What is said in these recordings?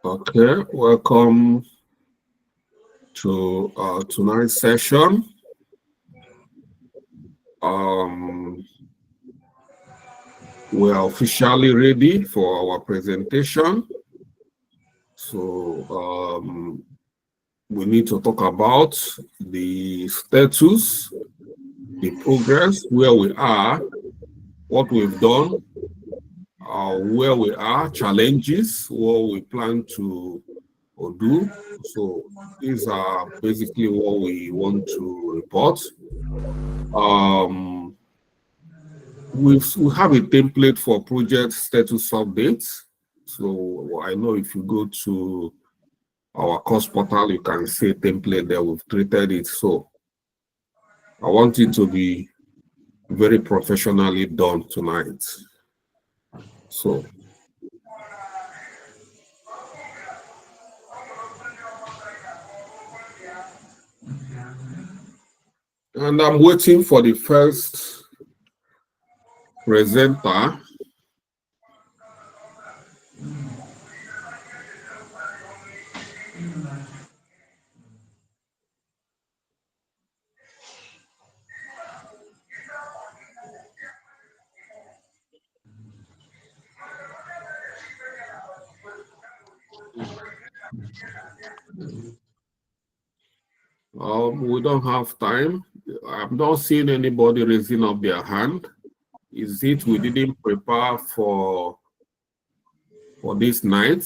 Okay, welcome to tonight's session. Um, we are officially ready for our presentation. So we need to talk about the status, the progress, where we are, what we've done, where we are, challenges, what we plan to do. So these are basically what we want to report. Um, we have a template for project status updates. So I know if you go to our course portal, you can see a template there. We've treated it. So I want it to be very professionally done tonight. So and I'm waiting for the first presenter. We don't have time. I've not seen anybody raising up their hand. Is it we didn't prepare for this night?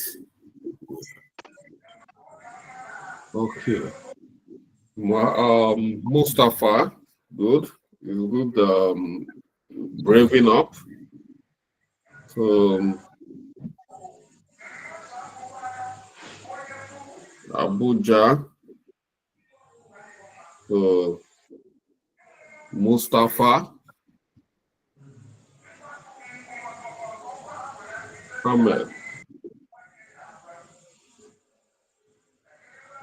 Okay. Mustafa, good. You good braving up. So Abuja. So Mustafa. Ahmed.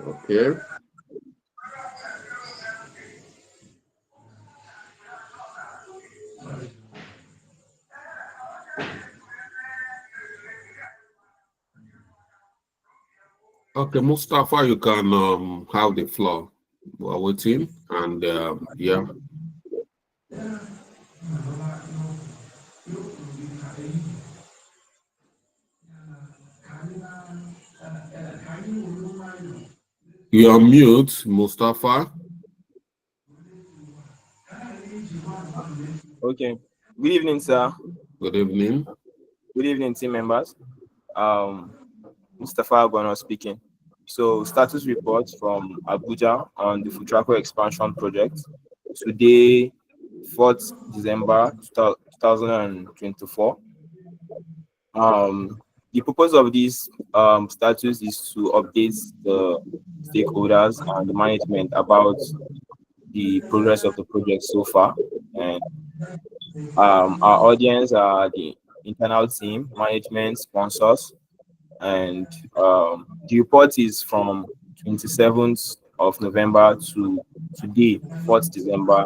Okay. Okay, Mustafa, you can have the floor. We're waiting, and yeah. You are mute, Mustafa. Okay. Good evening, sir. Good evening. Good evening, team members. Mustafa Agwano speaking. So, status report from Abuja on the Foodtraco expansion project. Today, 4th December 2024. The purpose of this status is to update the stakeholders and the management about the progress of the project so far. And our audience are the internal team, management, sponsors, and the report is from 27th of November to today, 4th December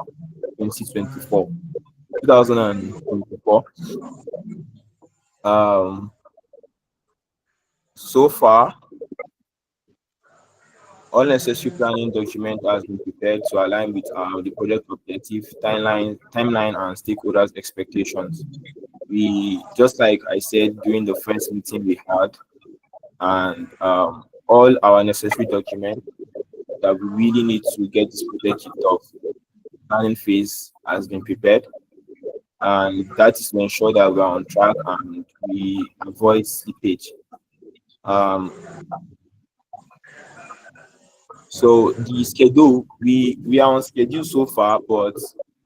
2024. 2024. So far, all necessary planning document has been prepared to align with the project objective, timeline, and stakeholders' expectations. We, just like I said during the first meeting we had, and all our necessary documents that we really need to get this project kicked off, planning phase has been prepared, and that is to ensure that we are on track and we avoid slippage. So the schedule, we are on schedule so far, but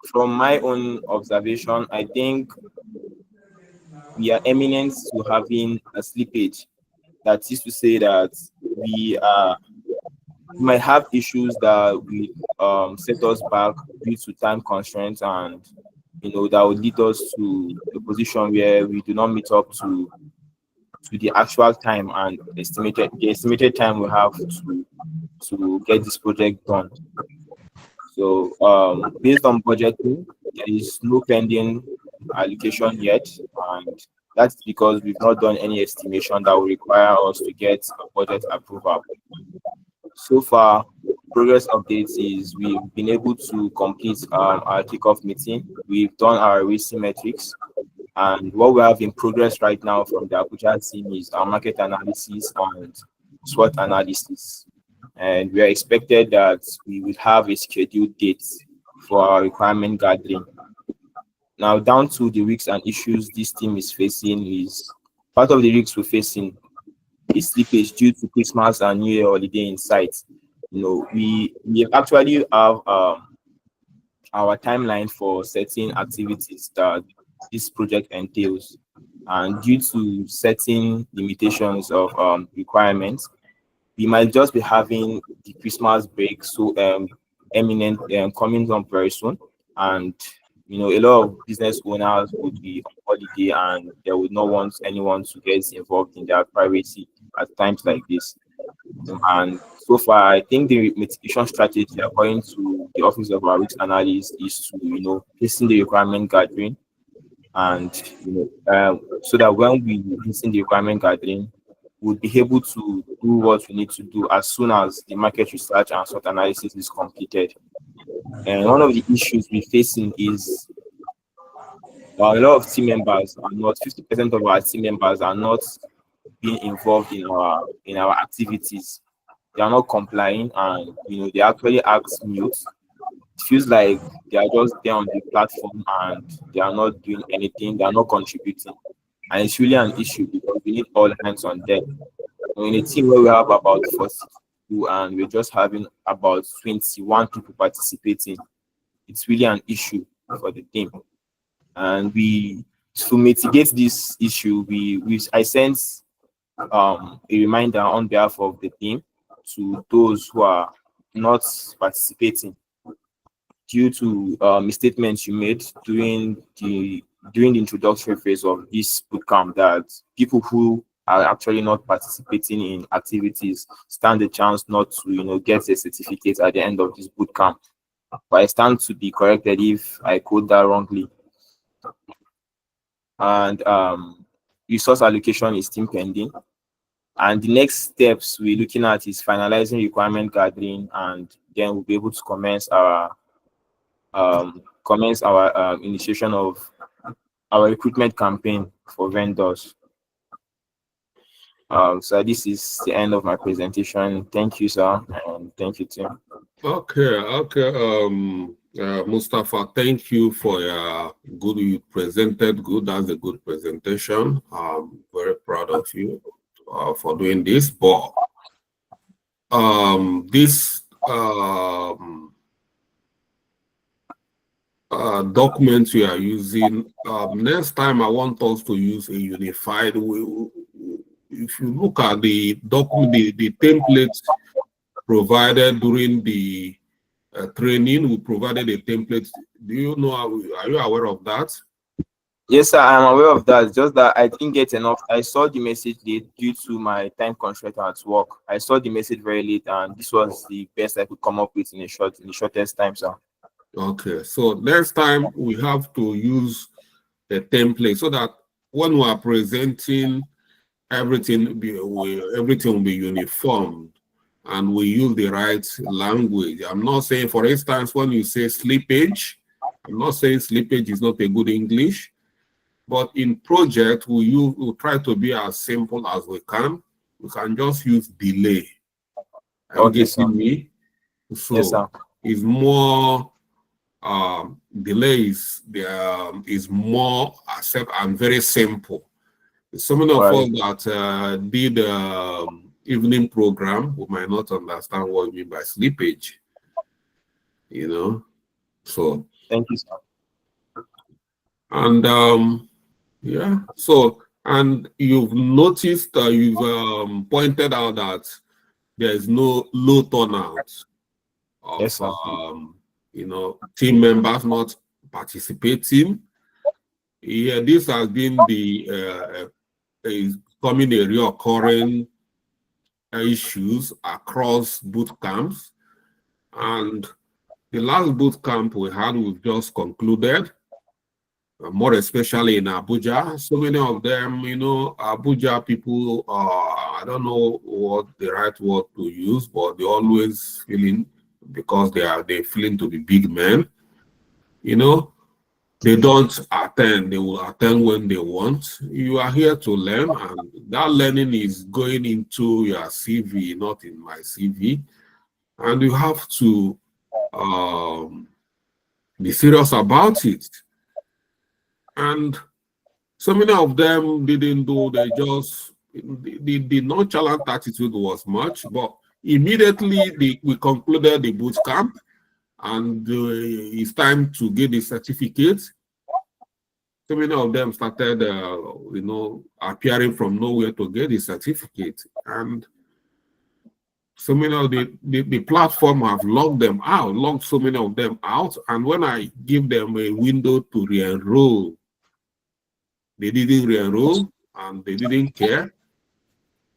from my own observation, I think we are eminent to having a slippage. That is to say that we might have issues that will set us back due to time constraints, and that would lead us to a position where we do not meet up to the actual time and the estimated time we have to get this project done. So based on budgeting, there is no pending allocation yet, and That's because we've not done any estimation that will require us to get a budget approval. So far, progress updates is we've been able to complete our kickoff meeting. We've done our risk metrics, and what we have in progress right now from the Abuja team is our market analysis and SWOT analysis. And we are expected that we will have a scheduled date for our requirement gathering. Now, down to the risks and issues this team is facing is part of the risks we're facing is slippage due to Christmas and New Year holiday in sight. We actually have our timeline for certain activities that this project entails, and due to certain limitations of requirements, we might just be having the Christmas break so eminent coming on very soon, and a lot of business owners would be on holiday and they would not want anyone to get involved in their privacy at times like this. And so far, I think the mitigation strategy, according to the Office of our Risk Analyst, is to hasten the requirement gathering, and so that when we hasten the requirement gathering, we'll be able to do what we need to do as soon as the market research and SWOT analysis is completed. And one of the issues we're facing is a lot of team members are not 50% of our team members are not being involved in our activities. They are not complying, and they actually ask mute. It feels like they are just there on the platform and they are not doing anything, they are not contributing. And it's really an issue because we need all hands on deck. In a team where we have about 40 people and we're just having about 21 people participating, it's really an issue for the team. And to mitigate this issue, I sent a reminder on behalf of the team to those who are not participating due to misstatements you made during the introductory phase of this bootcamp, that people who are actually not participating in activities stand a chance not to get a certificate at the end of this bootcamp. But I stand to be corrected if I quote that wrongly. And resource allocation is still pending. And the next steps we're looking at is finalizing requirement gathering, and then we'll be able to commence our initiation of our recruitment campaign for vendors. So this is the end of my presentation. Thank you, sir, and thank you, team. Okay. Mustafa, thank you for your good. You presented good. That's a good presentation. I'm very proud of you for doing this. But this document we are using, next time I want us to use a unified way. If you look at the document, the templates provided during the training, we provided a template. Do you know? Are you aware of that? Yes, sir, I'm aware of that. Just that I didn't get enough. I saw the message late due to my time constraint at work. I saw the message very late, and this was the best I could come up with in the shortest time, sir. Okay, so next time we have to use the template so that when we are presenting, everything will be uniform and we use the right language. I'm not saying, for instance, when you say slippage, I'm not saying slippage is not a good English, but in project we'll try to be as simple as we can. We can just use delay. Are you getting me? So yes, sir. It's more delay is more accept and very simple. Some of us that did evening program, we might not understand what you mean by slippage. So thank you, sir. And yeah, so and you've noticed, you've pointed out that there is no low turnout of yes, sir. Team members not participating. Yeah, this has been is becoming a reoccurring issues across boot camps. And the last boot camp we had, we've just concluded. more especially in Abuja. So many of them, Abuja people, I don't know what the right word to use, but they always feeling, because they feeling to be big men, you know, they don't attend. They will attend when they want. You are here to learn, and that learning is going into your CV, not in my CV. And you have to be serious about it. And so many of them didn't do, the nonchalant attitude was much, but immediately we concluded the boot camp, and it's time to get the certificate. So many of them started, appearing from nowhere to get the certificate. And so many of the platform have logged so many of them out. And when I give them a window to re-enroll, they didn't re-enroll and they didn't care.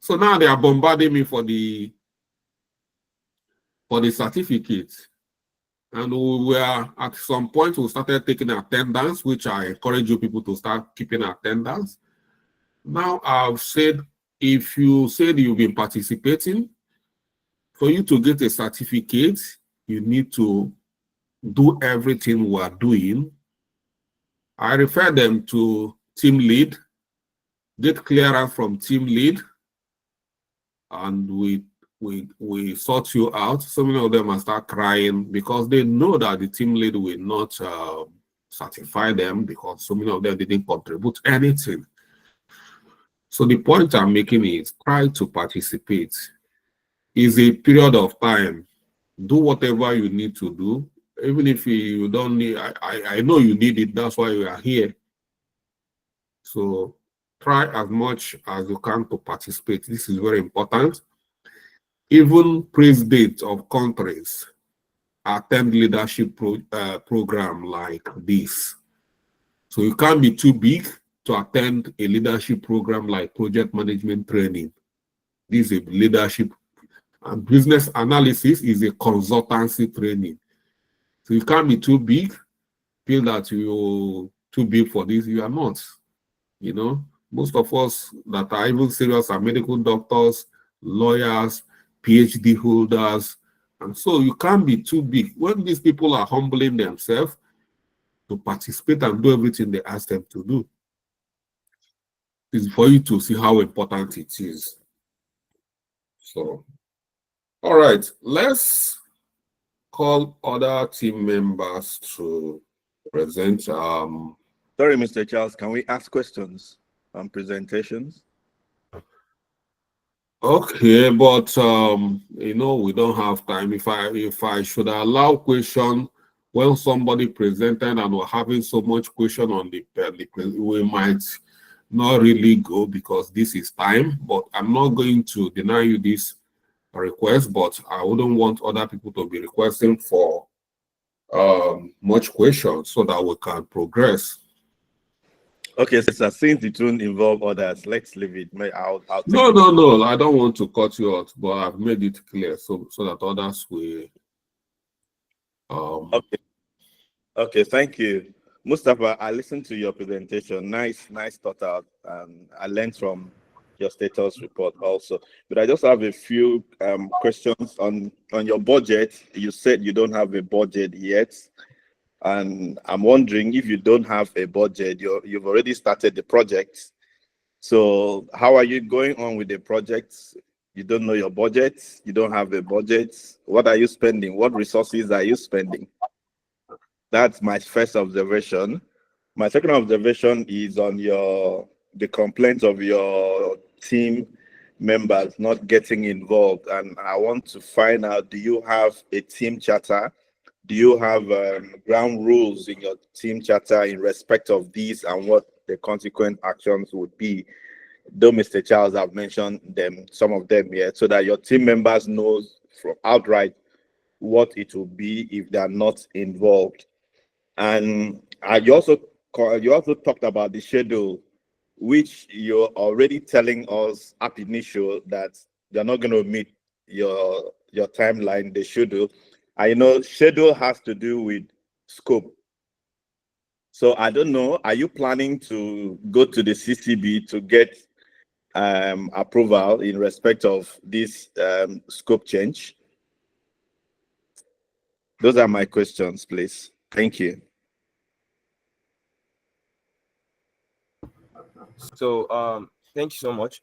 So now they are bombarding me for the certificate. And we were at some point we started taking attendance, which I encourage you people to start keeping attendance. Now I've said, if you said you've been participating, for you to get a certificate, you need to do everything we are doing. I refer them to team lead, get clearance from team lead, and we sort you out. So many of them will start crying because they know that the team lead will not certify them, because so many of them didn't contribute anything. So the point I'm making is try to participate. It's a period of time. Do whatever you need to do. Even if you don't need, I know you need it, that's why you are here. So try as much as you can to participate. This is very important. Even presidents of countries attend leadership program like this. So you can't be too big to attend a leadership program like project management training. This is a leadership, and business analysis is a consultancy training. So you can't be too big, feel that you're too big for this. You are not. Most of us that are even serious are medical doctors, lawyers, PhD holders. And so you can't be too big. When these people are humbling themselves to participate and do everything they ask them to do, it's for you to see how important it is. So, all right, let's call other team members to present. Sorry, Mr. Charles, can we ask questions on presentations? Okay, but we don't have time. If I should allow question when somebody presented and we're having so much question on the we might not really go, because this is time. But I'm not going to deny you this request, but I wouldn't want other people to be requesting for much questions so that we can progress. Okay, sir, since it won't involve others, let's leave it. I'll take No. I don't want to cut you out, but I've made it clear so that others will. Okay, thank you. Mustafa, I listened to your presentation. Nice thought out. I learned from your status report also. But I just have a few questions on your budget. You said you don't have a budget yet. And I'm wondering, if you don't have a budget, you've already started the project. So how are you going on with the project? You don't know your budget. You don't have a budget. What are you spending? What resources are you spending? That's my first observation. My second observation is on the complaints of your team members not getting involved. And I want to find out, do you have a team charter? Do you have ground rules in your team charter in respect of these and what the consequent actions would be? Though Mr. Charles have mentioned some of them here, so that your team members know from outright what it will be if they are not involved. And you also talked about the schedule, which you're already telling us ab initio that you're not going to meet your timeline, the schedule. I know schedule has to do with scope. So I don't know. Are you planning to go to the CCB to get approval in respect of this scope change? Those are my questions, please. Thank you. So thank you so much.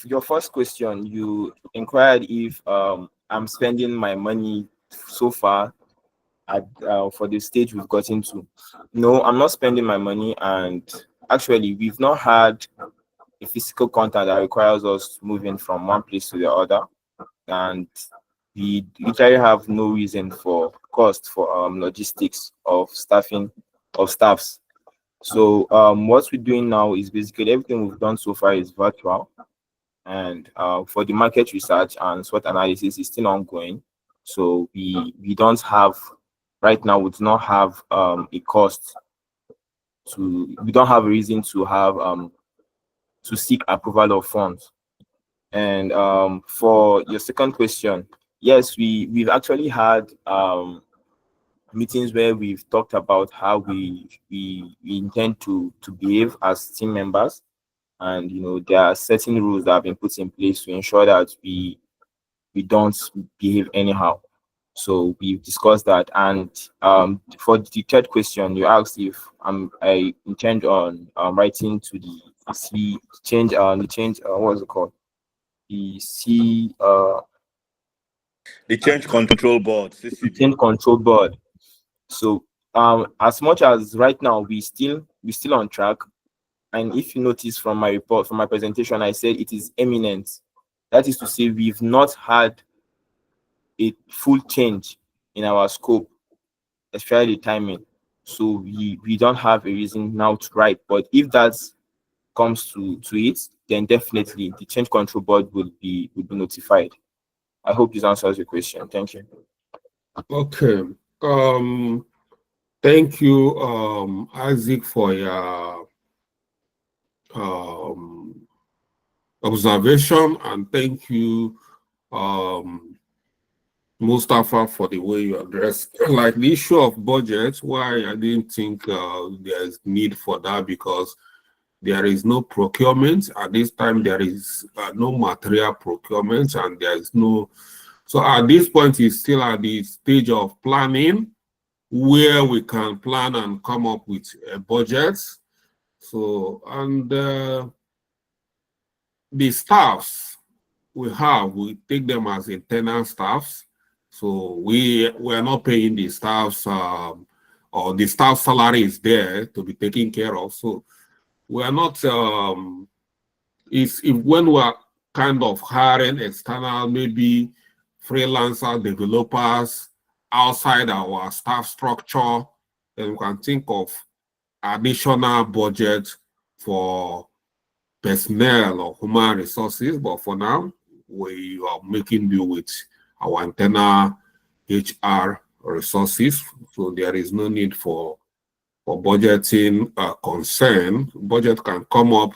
Your first question, you inquired if I'm spending my money so far at for the stage we've gotten to. No, I'm not spending my money, and actually we've not had a physical contact that requires us moving from one place to the other, and we literally have no reason for cost for logistics of staffing of staffs. So what we're doing now is basically everything we've done so far is virtual, and for the market research and SWOT analysis is still ongoing. So we don't have right now. We do not have a cost to. We don't have a reason to seek approval of funds. And for your second question, yes, we've actually had meetings where we've talked about how we intend to behave as team members, and there are certain rules that have been put in place to ensure that we don't behave anyhow. So we've discussed that. And for the third question, you asked if I intend on writing to the C change the change what was it called, the C The change control board, the CCB. change control board. So as much as right now we're still on track. And if you notice from my report, from my presentation, I said it is imminent. That is to say, we've not had a full change in our scope, especially the timing. So we don't have a reason now to write. But if that comes to it, then definitely the change control board will be notified. I hope this answers your question. Thank you. Okay. Thank you, Isaac, for your observation, and thank you, Mustafa, for the way you address like the issue of budget. Why I didn't think there's need for that, because there is no procurement at this time. There is no material procurement, and there is no. So at this point, it's still at the stage of planning, where we can plan and come up with a budget. So, and the staffs we have, we take them as internal staffs. So we're not paying the staffs, or the staff salary is there to be taken care of. So we are not, if when we're kind of hiring external, maybe freelancer developers outside our staff structure, then we can think of additional budget for personnel or human resources. But for now, we are making do with our internal HR resources. So there is no need for budgeting concern. Budget can come up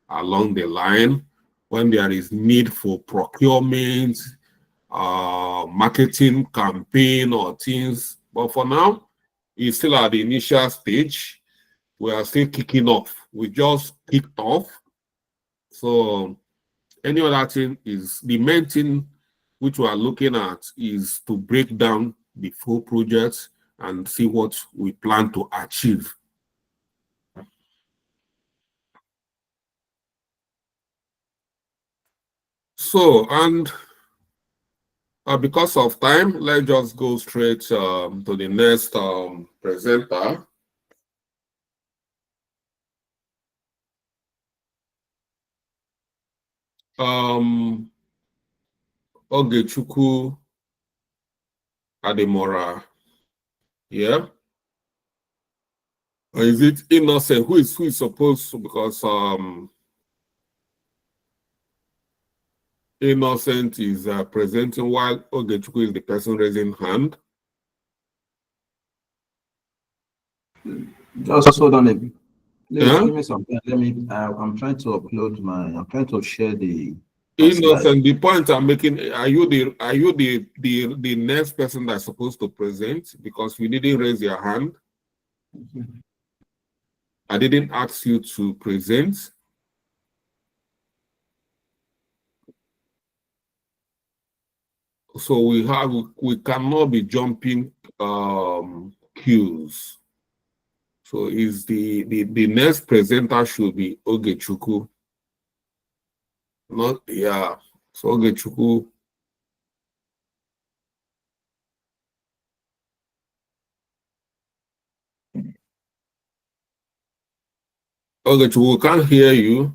along the line when there is need for procurement, marketing campaign or things. But for now, it's still at the initial stage. We are still kicking off. We just kicked off. So any other thing is the main thing which we are looking at is to break down the full project and see what we plan to achieve. So, and because of time, let's just go straight to the next presenter. Ogechukwu Ademora. Yeah. Or is it Innocent? Who is supposed to, because Innocent is presenting while Ogechukwu is the person raising hand. Just hold on a bit. Please Yeah? give me some time. Let me. I'm trying to upload my. I'm trying to share the. Innocent, the point I'm making, are you the next person that's supposed to present, because you didn't raise your hand? I didn't ask you to present. So we cannot be jumping queues. So is the next presenter should be Ogechukwu. Not yeah. So Ogechukwu. Ogechukwu, can't hear you.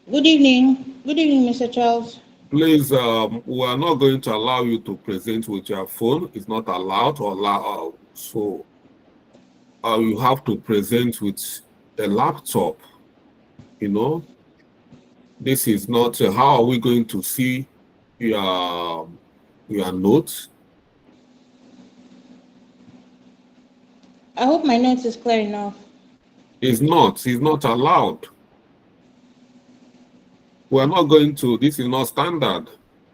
Good evening. Good evening, Mr. Charles. Please, we are not going to allow you to present with your phone. It's not allowed or allow. So you have to present with a laptop. You know, this is not. How are we going to see your notes? I hope my notes is clear enough. It's not. It's not allowed. We're not going to. This is not standard.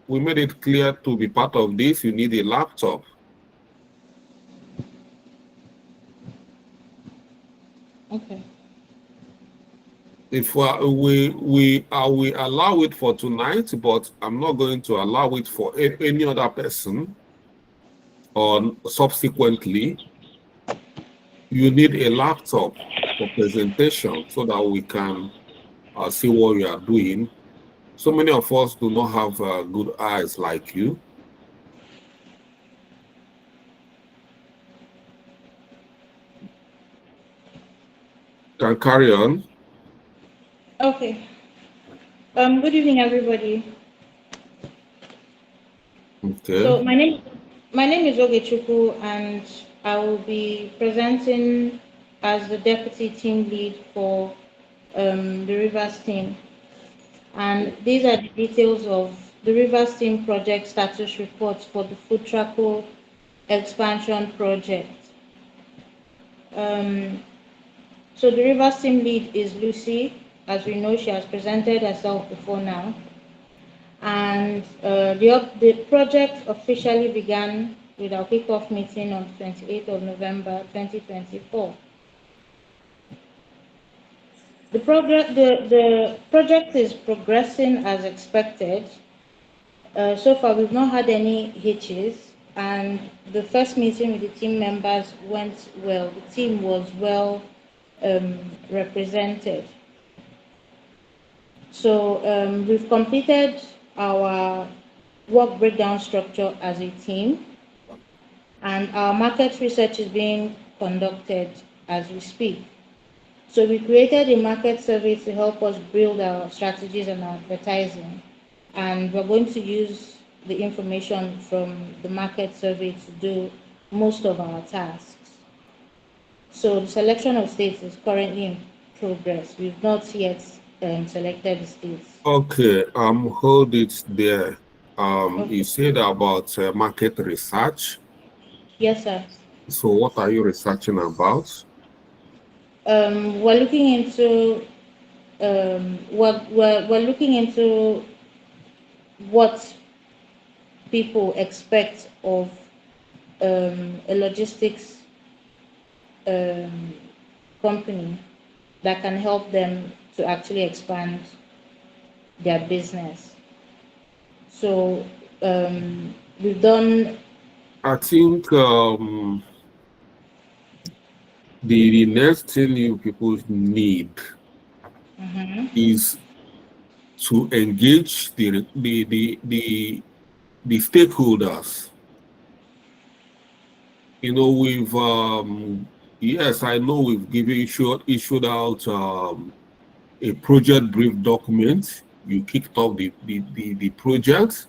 We made it clear to be part of this. You need a laptop. Okay. If we allow it for tonight, but I'm not going to allow it for any other person. Or subsequently, you need a laptop for presentation so that we can see what you are doing. So many of us do not have good eyes like you. Can carry on. Okay. Good evening, everybody. Okay. So my name is Ogechukwu, and I will be presenting as the deputy team lead for the Rivers team. And these are the details of the Rivers team project status reports for the Foodtraco expansion project. So the Rivers team lead is Lucy. As we know, she has presented herself before now. And the project officially began with our kickoff meeting on 28th of November 2024. The project is progressing as expected. So far, we've not had any hitches, and the first meeting with the team members went well. The team was well represented. So we've completed our work breakdown structure as a team, and our market research is being conducted as we speak. So we created a market survey to help us build our strategies and our advertising, and we're going to use the information from the market survey to do most of our tasks. So the selection of states is currently in progress. We've not yet selected the states. Okay. Hold it there. Okay. You said about market research. Yes, sir. So what are you researching about? We're looking into we're looking into what people expect of a logistics um, company that can help them to actually expand their business. So we've done. I think the next thing you people need is to engage the stakeholders. You know, yes, I know we've issued out a project brief document. You kicked off the project,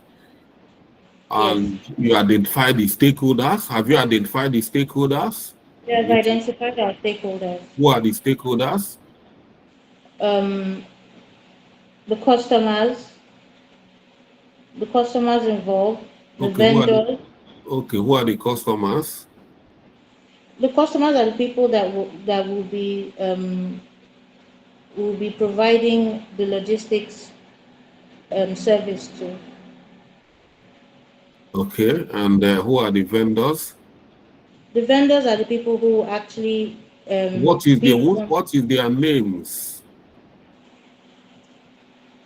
and Yes, you identified the stakeholders. Have you identified the stakeholders? we have identified our stakeholders. Who are the stakeholders? Um, the customers involved, the Okay, vendors. who are the customers? The customers are the people that will be providing the logistics service to. Okay, and who are the vendors? The vendors are the people who actually What is bid on. what is their names?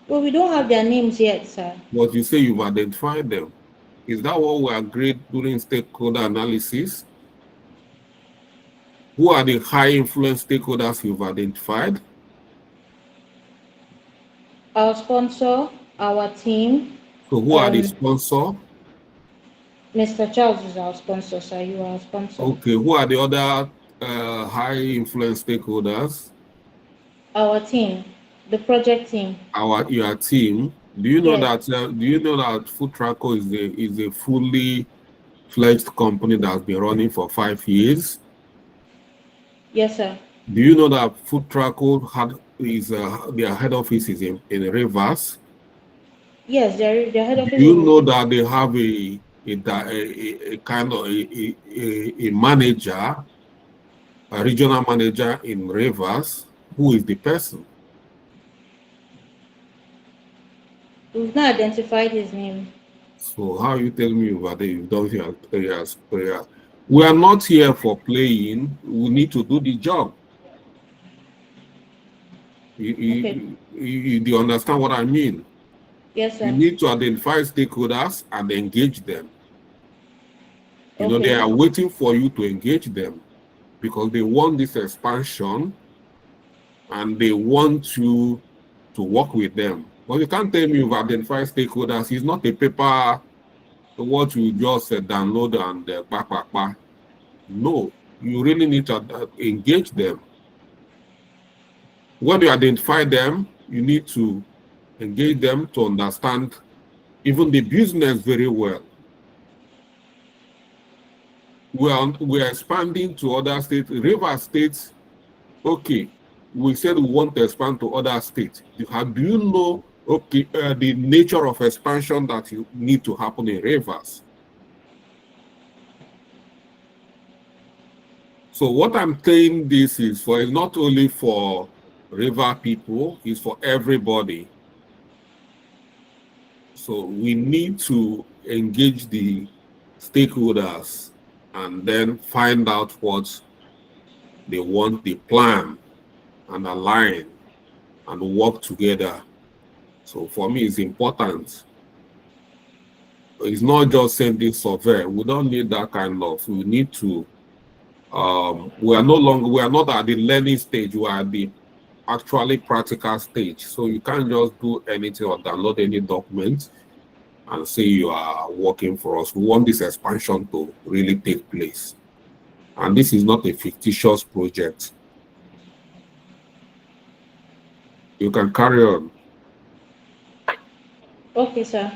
Well, we don't have their names yet, sir. What you say you've identified them. Is that what we agreed during stakeholder analysis? Who are the high influence stakeholders you've identified? Our sponsor, our team, So who are the sponsor? Mr. Charles is our sponsor, sir. You are our sponsor. Okay, who are the other high influence stakeholders? Our team, the project team. Your team. Do you know Yes. that? Do you know that Foodtraco is a fully fledged company that's been running for 5 years? Yes, sir. Do you know that Foodtraco their head office is in Rivers? Yes, their head Do office you is know in. that they have a kind of a manager, a regional manager in Rivers? Who is the person? We've not identified his name. So how you tell me over there you don't hear prayers? We are not here for playing. We need to do the job. Okay. Do you understand what I mean? Yes, You sir. need to identify stakeholders and engage them. You know, they Okay. are waiting for you to engage them because they want this expansion and they want you to work with them. But you can't tell me you've identified stakeholders. It's not a paper, what you just download and bah. No, you really need to engage them. When you identify them, you need to engage them to understand even the business very well. We are expanding to other states. River states, okay, we said we want to expand to other states. Do you know, okay, the nature of expansion that you need to happen in Rivers? So what I'm saying this is for, it's not only for river people, it's for everybody. So we need to engage the stakeholders and then find out what they want, the plan, and align and work together. So for me, it's important. It's not just sending survey. We don't need that kind of. We need to. We are not at the learning stage. We are at the actually practical stage. So you can't just do anything or download any document and say you are working for us. We want this expansion to really take place. And this is not a fictitious project. You can carry on. Okay, sir.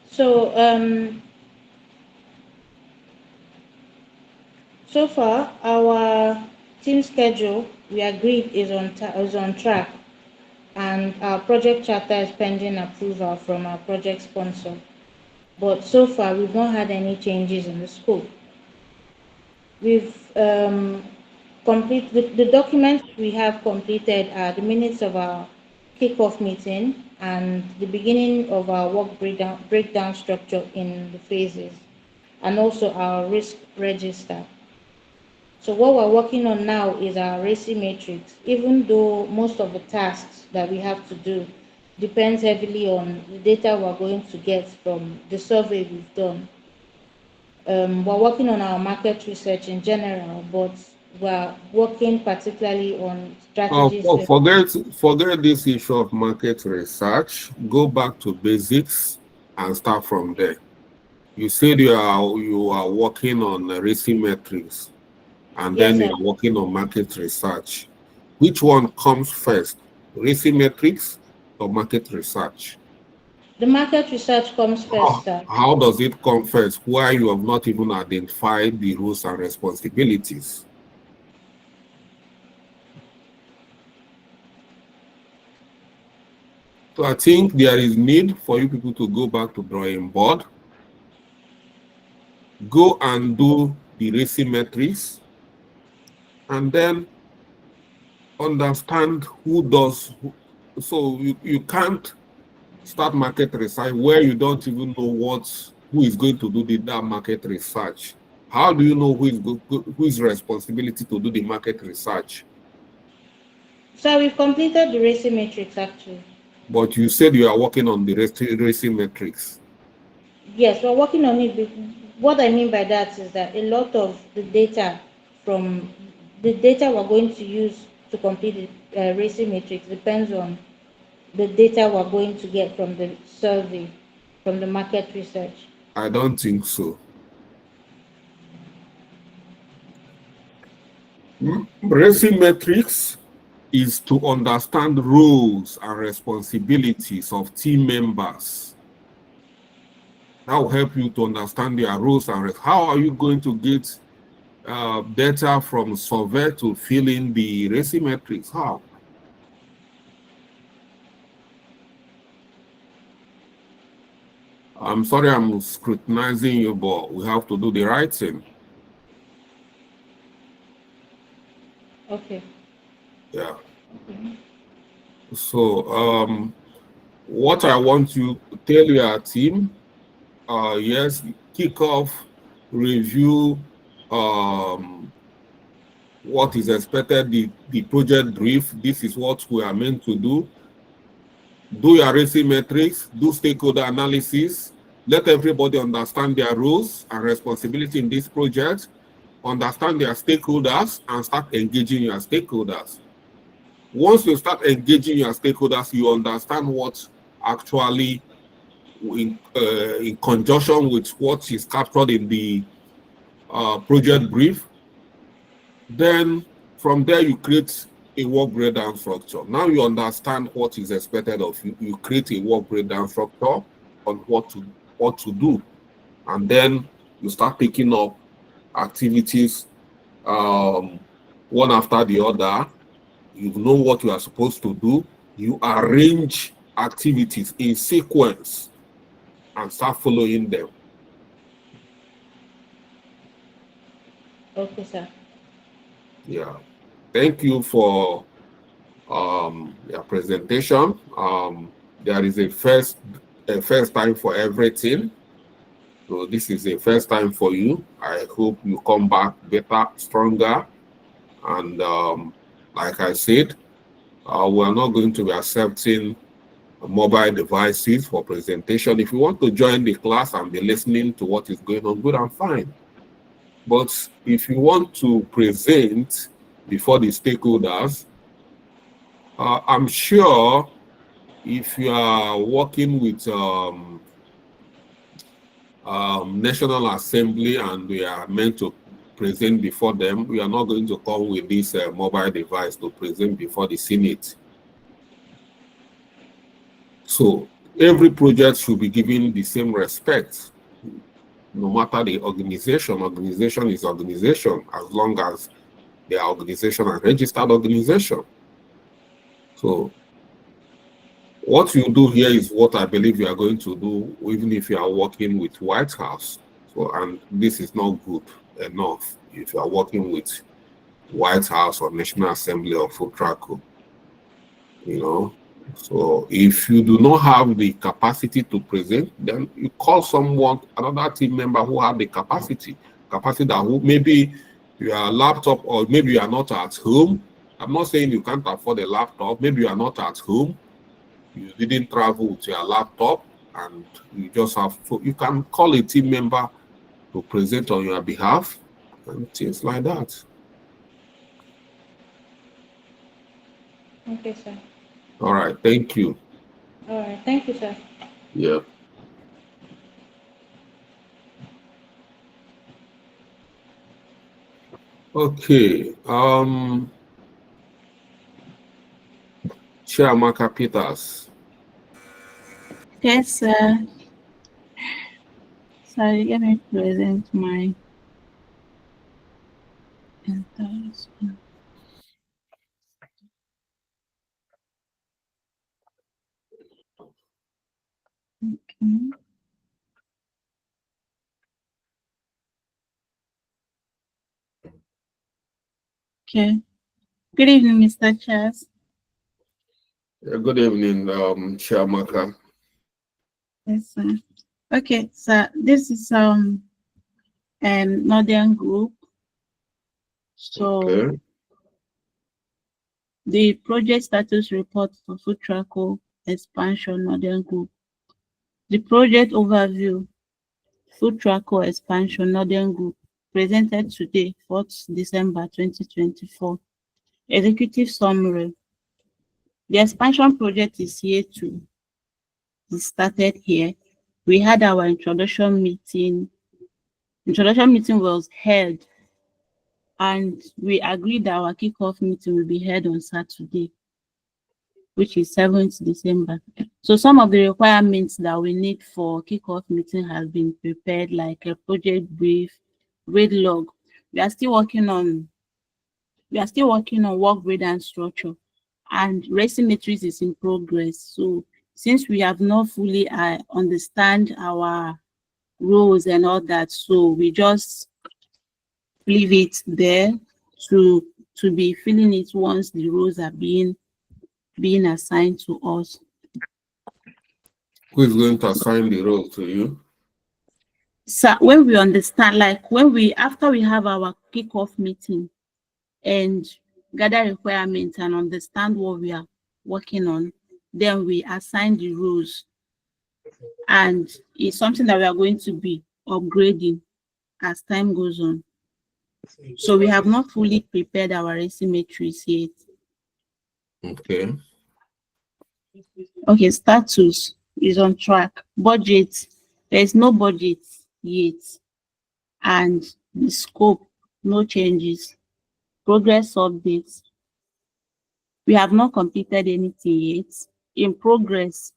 So so far our team schedule we agreed is on track, and our project charter is pending approval from our project sponsor. But so far we've not had any changes in the scope. We've the documents we have completed are the minutes of our kickoff meeting and the beginning of our work breakdown structure in the phases, and also our risk register. So what we're working on now is our RACI matrix, even though most of the tasks that we have to do depends heavily on the data we're going to get from the survey we've done. We're working on our market research in general, but we're working particularly on strategies. Forget this issue of market research. Go back to basics and start from there. You said you are working on RACI metrics and Yes, then sir. you're working on market research. Which one comes first, RACI metrics or market research? The market research comes first, sir. How does it come first where you have not even identified the roles and responsibilities? So I think there is need for you people to go back to drawing board, go and do the RACI metrics, and then understand who does. So you can't start market research where you don't even know who is going to do that market research? How do you know whose responsibility to do the market research? So we've completed the racing matrix actually. But you said you are working on the racing metrics. Yes, we're working on it. What I mean by that is that a lot of the data we're going to use to complete the racing matrix depends on the data we're going to get from the survey, from the market research. I don't think so. Racing metrics is to understand roles and responsibilities of team members. That will help you to understand their roles and how are you going to get data from survey to fill in the racing metrics? How? I'm sorry I'm scrutinizing you, but we have to do the right thing. Okay. Yeah. So what I want you to tell your team, yes, kick off, review what is expected, the project brief. This is what we are meant to do. Do your racing metrics, do stakeholder analysis, let everybody understand their roles and responsibility in this project, understand their stakeholders, and start engaging your stakeholders. Once you start engaging your stakeholders, you understand what actually, in conjunction with what is captured in the project brief, then from there you create a work breakdown structure. Now you understand what is expected of you. You create a work breakdown structure on what to do, and then you start picking up activities one after the other. You know what you are supposed to do. You arrange activities in sequence and start following them. Okay, sir. Yeah. Thank you for your presentation. There is a first time for everything. So this is a first time for you. I hope you come back better, stronger. And like I said, we are not going to be accepting mobile devices for presentation. If you want to join the class and be listening to what is going on, good and fine. But if you want to present before the stakeholders, I'm sure if you are working with National Assembly and we are meant to present before them, we are not going to come with this mobile device to present before the Senate. So every project should be given the same respect, no matter the organization. Organization is organization, as long as they are organization and registered organization. So what you do here is what I believe you are going to do, even if you are working with White House. So, and this is not good enough if you are working with White House or National Assembly or Foodtraco, you know. So if you do not have the capacity to present, then you call someone, another team member who have the capacity that who maybe your laptop, or maybe you are not at home. I'm not saying you can't afford a laptop. Maybe you are not at home. You didn't travel with your laptop, and you just have, so you can call a team member to present on your behalf and things like that. Okay, sir. All right, thank you. All right. Thank you, sir. Yeah. Okay. Chiamaka Peters. Yes, sir. Sorry, let me present my introduction. Okay. Okay. Good evening, Mr. Charles. Good evening, Chiamaka. Yes, sir. Okay, so this is Northern Group. So Okay. the project status report for Foodtraco expansion Northern Group. The project overview, Foodtraco expansion Northern Group, presented today, 4th December 2024. Executive summary. The expansion project is here to be started here. We had our introduction meeting. Introduction meeting was held, and we agreed that our kickoff meeting will be held on Saturday, which is 7th December. So some of the requirements that we need for kickoff meeting has been prepared, like a project brief, grade log. We are still working on work grade and structure, and racing matrix is in progress. So since we have not fully understand our roles and all that, so we just leave it there to be filling it once the roles are being assigned to us. Who is going to assign the role to you? So when we understand, like after we have our kickoff meeting and gather requirements and understand what we are working on, then we assign the roles, and it's something that we are going to be upgrading as time goes on. So we have not fully prepared our asymmetries yet. Okay. Okay, status is on track. Budget, there is no budget yet, and the scope, no changes. Progress updates, we have not completed anything yet. In progress,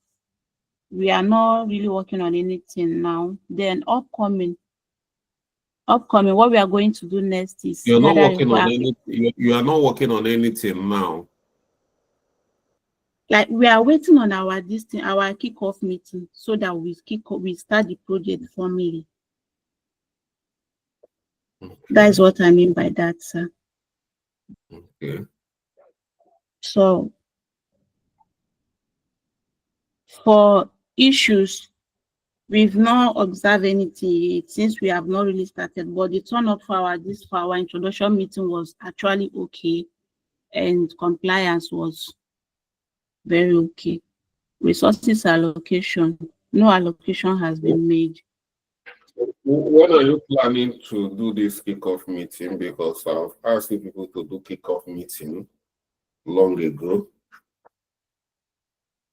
we are not really working on anything now. Then upcoming, what we are going to do next is You're not gather working on requirements. anything. You are not working on anything now. Like we are waiting on our kickoff meeting so that we start the project formally. That is what I mean by that, sir. Okay. So for issues, we've not observed anything yet since we have not really started, but the turn up for our introduction meeting was actually okay, and compliance was very okay. Resources allocation, no allocation has been made. When are you planning to do this kickoff meeting? Because I've asked you people to do kickoff meeting long ago.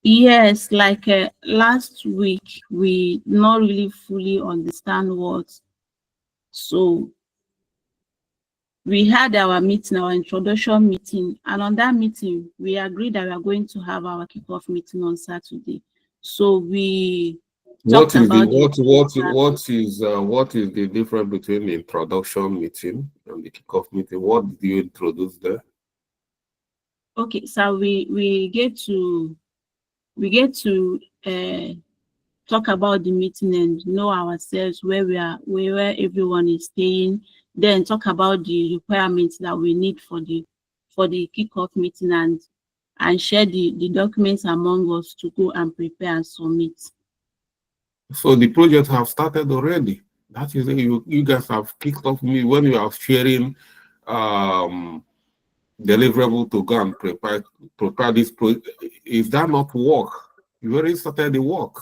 Yes, like last week, we not really fully understand what. So we had our meeting, our introduction meeting, and on that meeting, we agreed that we are going to have our kickoff meeting on Saturday. So we talked about What is the difference between the introduction meeting and the kickoff meeting? What did you introduce there? Okay, so we get to talk about the meeting and know ourselves, where everyone is staying, then talk about the requirements that we need for the kickoff meeting, and share the documents among us to go and prepare and submit. So the project have started already. That is, you guys have kicked off me when you are sharing deliverable to go and prepare this project. Is that not work? You already started the work.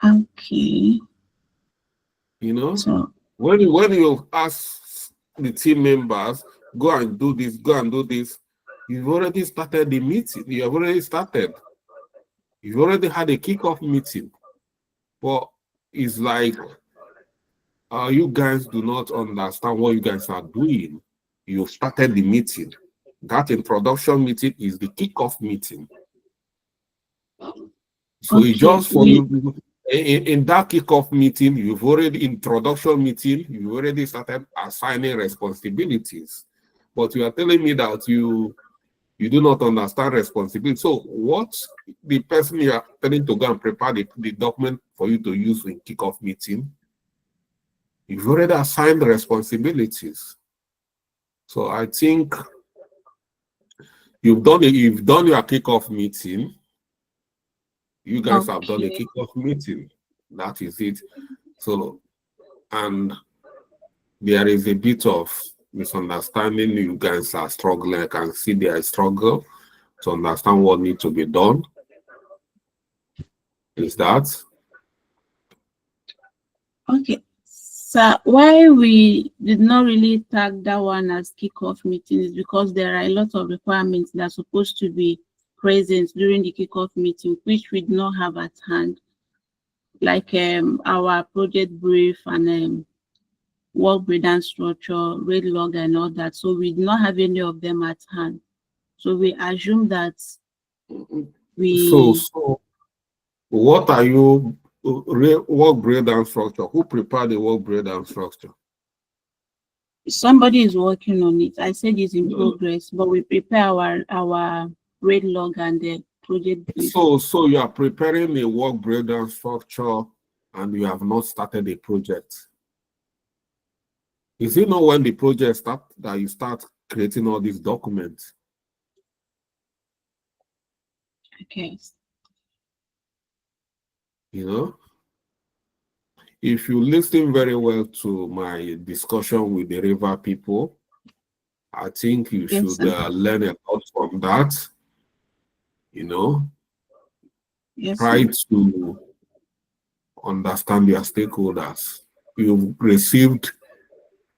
Okay. You know, So when you ask the team members, go and do this, you've already started the meeting. You have already started. You've already had a kickoff meeting. But it's like you guys do not understand what you guys are doing. You started the meeting. That introduction meeting is the kickoff meeting. So okay, it's just for you. In that kickoff meeting, introduction meeting, you already started assigning responsibilities. But you are telling me that you do not understand responsibility. So what the person you are telling to go and prepare the document for you to use in kickoff meeting, you've already assigned the responsibilities. So I think you've done your kickoff meeting. You guys have done a Okay. kickoff meeting. That is it. So, and there is a bit of misunderstanding. You guys are struggling. I can see there is struggle to understand what needs to be done. Is that? Okay. So why we did not really tag that one as kickoff meeting is because there are a lot of requirements that are supposed to be present during the kickoff meeting, which we do not have at hand, like our project brief and work breakdown structure, rate log, and all that. So we do not have any of them at hand. So we assume that So what are you work breakdown structure? Who prepared the work breakdown structure? somebody is working on it. I said it's in progress, but we prepare our rate log and the project brief. So you are preparing a work breakdown structure and you have not started a project. Is it not when the project start that you start creating all these documents? Okay. You know, if you listen very well to my discussion with the river people, I think you Yes, should sir. learn a lot from that. You know, Yes, try sir. to understand your stakeholders. You've received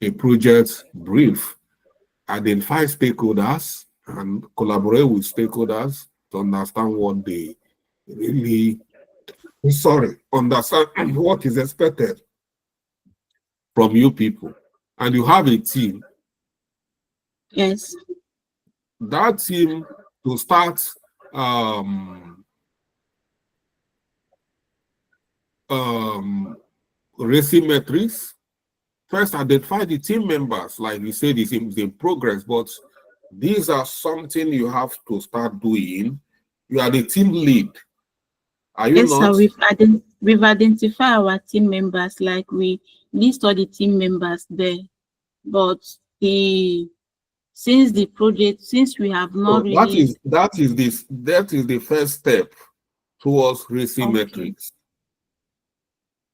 a project brief, identify stakeholders and collaborate with stakeholders to understand what they really, understand what is expected from you people. And you have a team. Yes. That team to start racing metrics. First, identify the team members. Like you said, it's in progress, but these are something you have to start doing. You are the team lead. Are you Yes, sir. not? We've identified our team members, like we list all the team members there. But since we have not So that really. is the first step towards racing Okay, metrics.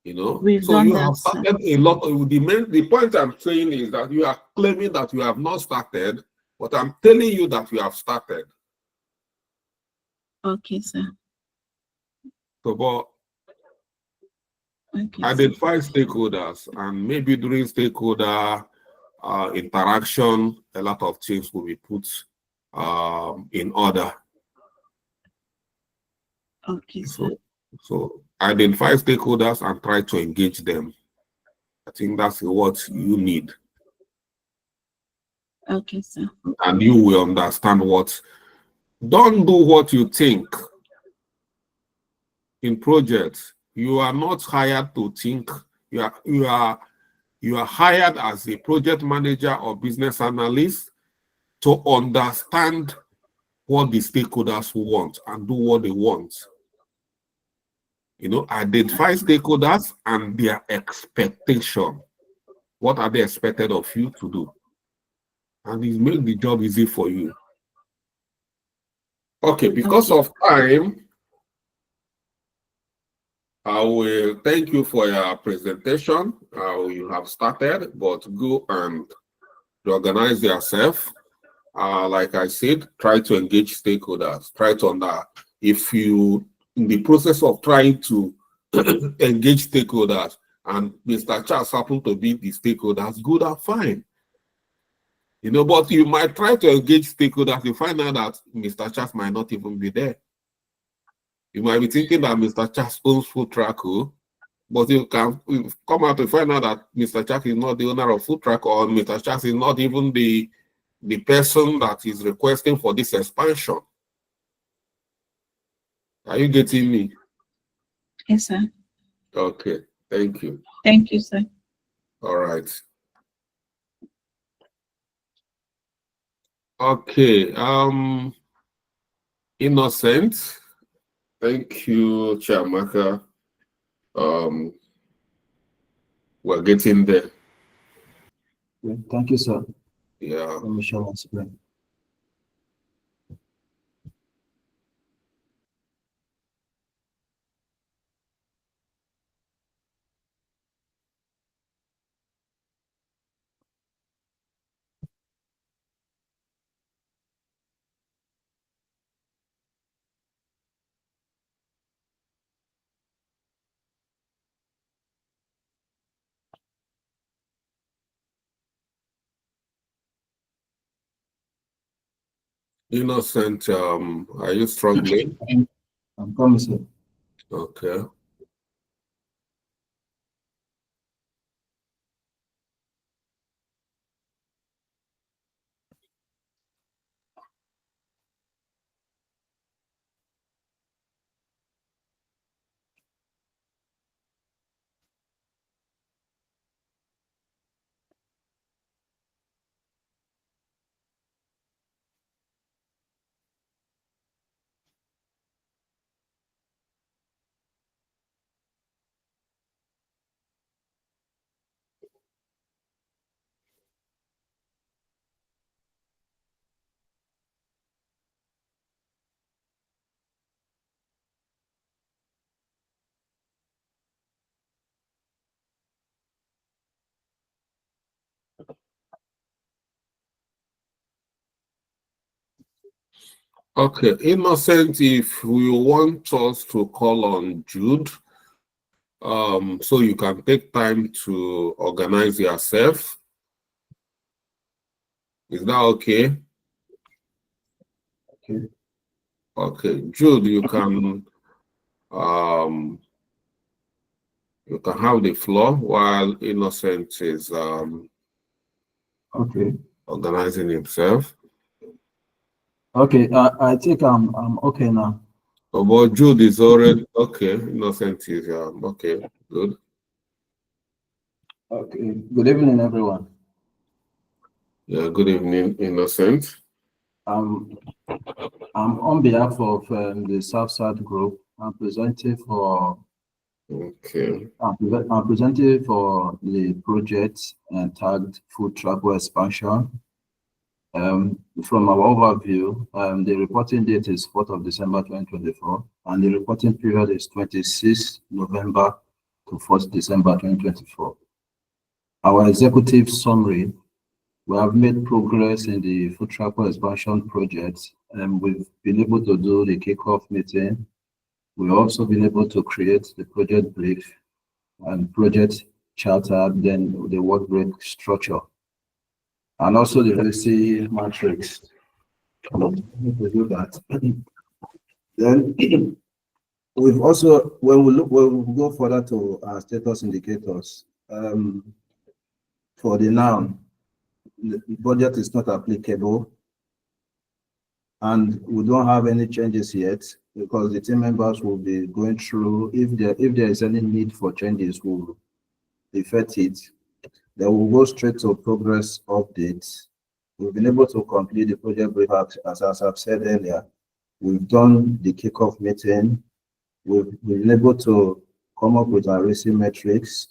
You know, we've so done you that, have sir. started a lot. The point I'm saying is that you are claiming that you have not started, but I'm telling you that you have started. Okay, sir. So, but Okay, sir. identify stakeholders, and maybe during stakeholder interaction, a lot of things will be put in order. Okay, sir. So identify stakeholders and try to engage them. I think that's what you need. Okay, sir. And you will understand what. Don't do what you think in projects. You are not hired to think. You are hired as a project manager or business analyst to understand what the stakeholders want and do what they want. You know, identify stakeholders and their expectation. What are they expected of you to do? And it make the job easy for you. Okay, because Okay. of time, I will thank you for your presentation. You have started, but go and organize yourself. Like I said, try to engage stakeholders. Try to if you, in the process of trying to engage stakeholders, and Mr. Charles happen to be the stakeholders, good and fine. You know, but you might try to engage stakeholders, you find out that Mr. Charles might not even be there. You might be thinking that Mr. Charles owns Foodtraco, but you can come out to find out that Mr. Charles is not the owner of Foodtraco, or Mr. Charles is not even the person that is requesting for this expansion. Are you getting me? Yes, sir. Okay, thank you. Thank you, sir. All right. Okay, Innocent. Thank you, Chiamaka. We're getting there. Thank you, sir. Yeah. Let me show my screen. Innocent, are you struggling? I'm coming, sir. Okay. Okay, Innocent, if we want us to call on Jude, so you can take time to organize yourself. Is that okay? Okay. Okay, Jude, you can have the floor while Innocent is Okay. organizing himself. Okay. I think I'm okay now. Oh, but Jude is already okay. Innocent is okay. Good. Okay. Good evening, everyone. Yeah. Good evening, Innocent. I'm on behalf of the Southside Group. I'm presenting for Okay. I'm presenting for the project tagged Foodtraco expansion. From our overview, the reporting date is 4th of December 2024, and the reporting period is 26th November to 4th December 2024. Our executive summary: we have made progress in the Foodtraco expansion project, and we've been able to do the kickoff meeting. We've also been able to create the project brief and project charter, then the work break structure, and also the policy matrix. We do that. Then we've also, when we go further to our status indicators, for the now, the budget is not applicable, and we don't have any changes yet because the team members will be going through. If there is any need for changes, we'll effect it. Then we'll go straight to progress updates. We've been able to complete the project brief as I've said earlier. We've done the kickoff meeting. We've been able to come up with our RISI metrics.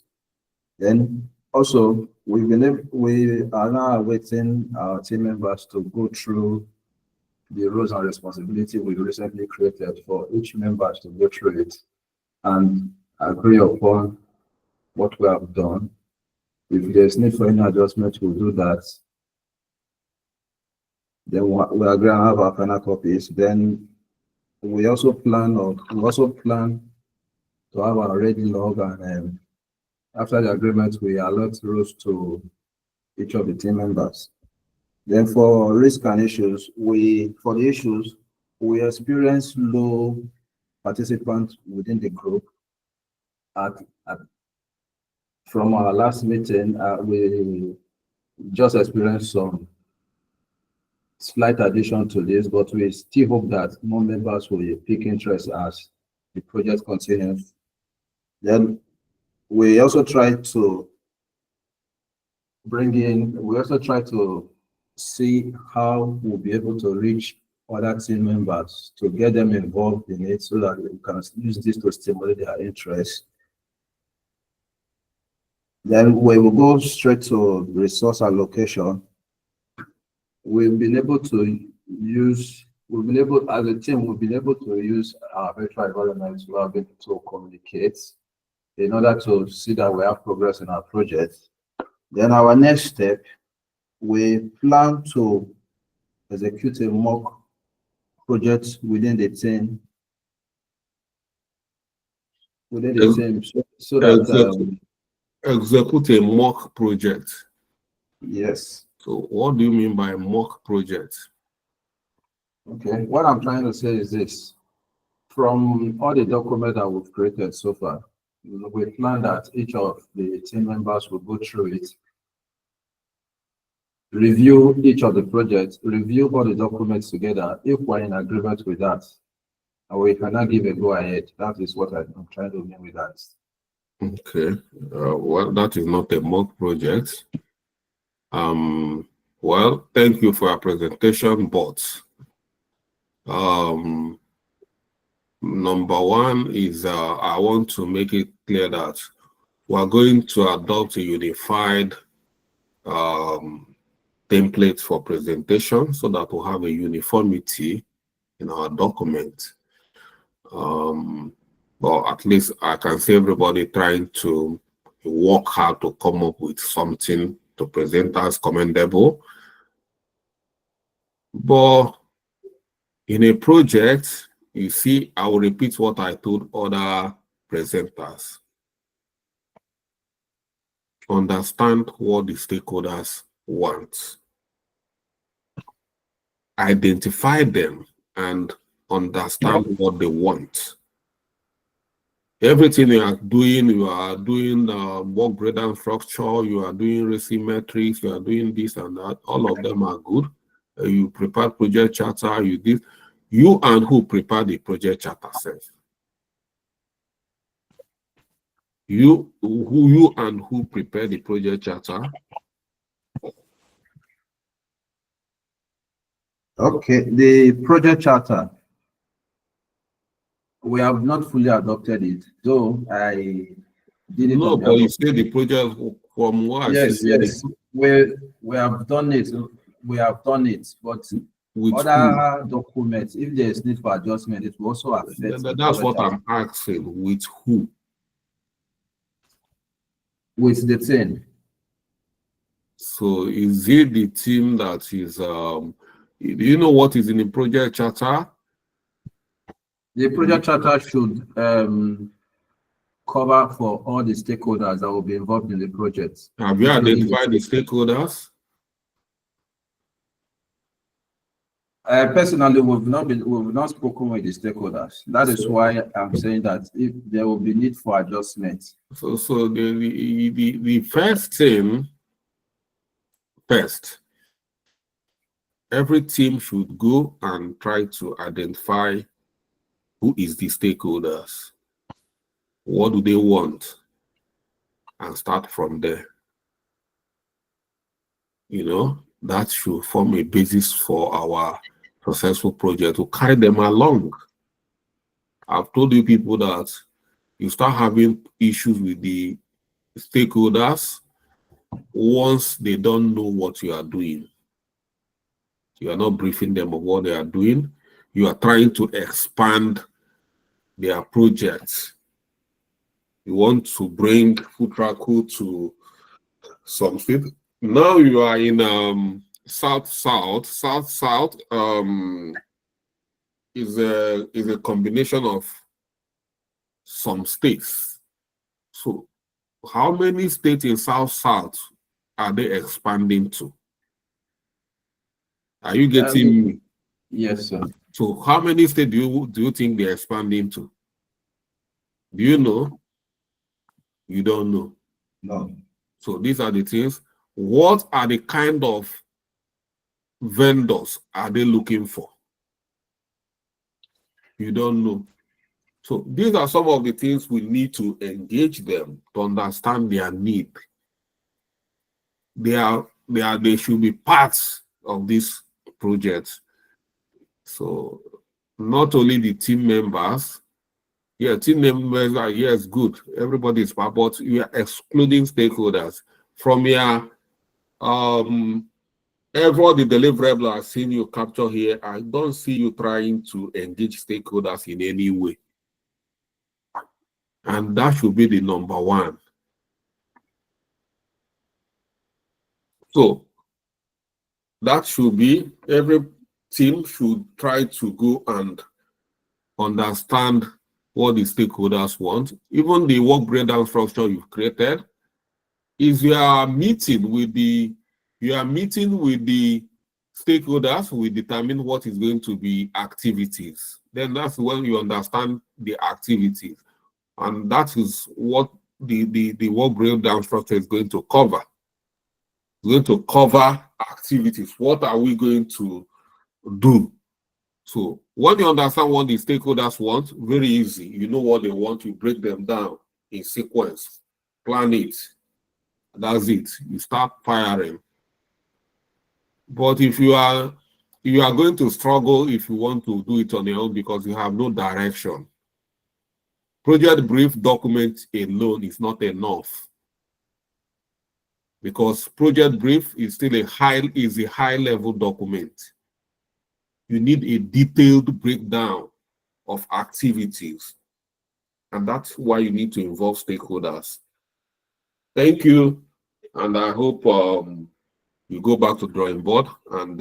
Then also we are now awaiting our team members to go through the roles and responsibility we recently created for each member to go through it and agree upon what we have done. If there's need for any adjustment, we'll do that. Then we agree and have our final copies. Then we also plan to have our ready log, and after the agreement, we allot roles to each of the team members. Then for risk and issues, we experience low participants within the group. From our last meeting, we just experienced some slight addition to this, but we still hope that more members will pick interest as the project continues. Then we also try to see how we'll be able to reach other team members to get them involved in it so that we can use this to stimulate their interest. Then we will go straight to resource allocation. We've been able as a team, we've been able to use our virtual environment to be able to communicate in order to see that we have progress in our project. Then our next step, we plan to execute a mock project within the team. So that Execute a mock project. Yes. So what do you mean by mock project? Okay, what I'm trying to say is this. From all the documents that we've created so far, we plan that each of the team members will go through it, review each of the projects, review all the documents together. If we're in agreement with that, and we cannot give a go ahead, that is what I'm trying to mean with that. Okay. Well, that is not a mock project. Well, thank you for your presentation, but number one is I want to make it clear that we're going to adopt a unified template for presentation so that we'll have a uniformity in our document. But at least I can see everybody trying to work hard to come up with something to present as commendable. But in a project, you see, I will repeat what I told other presenters. Understand what the stakeholders want. Identify them and understand what they want. Everything you are doing work breakdown structure, you are doing racing metrics, you are doing this and that. All of them are good. You prepare project charter, you did. You and who prepare the project charter self? You and who prepare the project charter? Okay, the project charter, we have not fully adopted it, though I did it. No, but you say the project from what I see. Yes, we have done it. We have done it, but with other documents, if there is need for adjustment, it will also affect. That's what I'm asking. With who? With the team. So is it the team that is do you know what is in the project charter? The project charter should cover for all the stakeholders that will be involved in the project. Have you identified the stakeholders? Personally, we've not spoken with the stakeholders. That is why I'm saying that if there will be need for adjustment. So the first thing first, every team should go and try to identify who is the stakeholders. What do they want? And start from there. You know, that should form a basis for our successful project to carry them along. I've told you people that you start having issues with the stakeholders once they don't know what you are doing. You are not briefing them of what they are doing. You are trying to expand their projects. You want to bring Foodtraco to some state. Now you are in South is a combination of some states. So how many states in South are they expanding to? Are you getting me? Yes, sir. So how many states do you think they're expanding to? Do you know? You don't know. No. So these are the things. What are the kind of vendors are they looking for? You don't know. So these are some of the things we need to engage them to understand their need. They should be parts of this project. So not only the team members, yeah, team members are yes, good. Everybody is part, but you are excluding stakeholders from your every the deliverable I've seen you capture here. I don't see you trying to engage stakeholders in any way. And that should be the number one. So that should be every team should try to go and understand what the stakeholders want. Even the work breakdown structure you've created is you are meeting with the stakeholders will determine what is going to be activities. Then that's when you understand the activities. And that is what the work breakdown structure is going to cover. It's going to cover activities. What are we going to do? So when you understand what the stakeholders want, very easy. You know what they want, you break them down in sequence, plan it. That's it. You start firing. But if you are going to struggle if you want to do it on your own because you have no direction. Project brief document alone is not enough, because project brief is still a high level document. You need a detailed breakdown of activities, and that's why you need to involve stakeholders. Thank you, and I hope you go back to drawing board and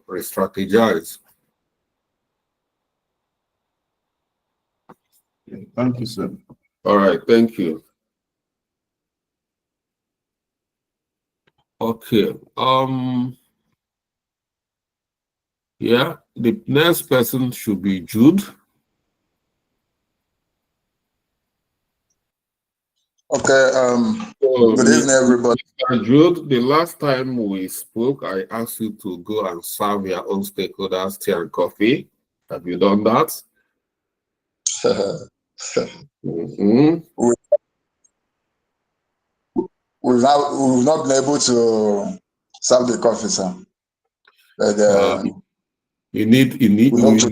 re-strategize. Thank you, sir. All right, thank you. Okay. Yeah, the next person should be Jude. Okay, So, good evening, everybody. Mr. Jude, the last time we spoke, I asked you to go and serve your own stakeholders tea and coffee. Have you done that? Mm-hmm. We've not been able to serve the coffee, sir. But, you need we hope to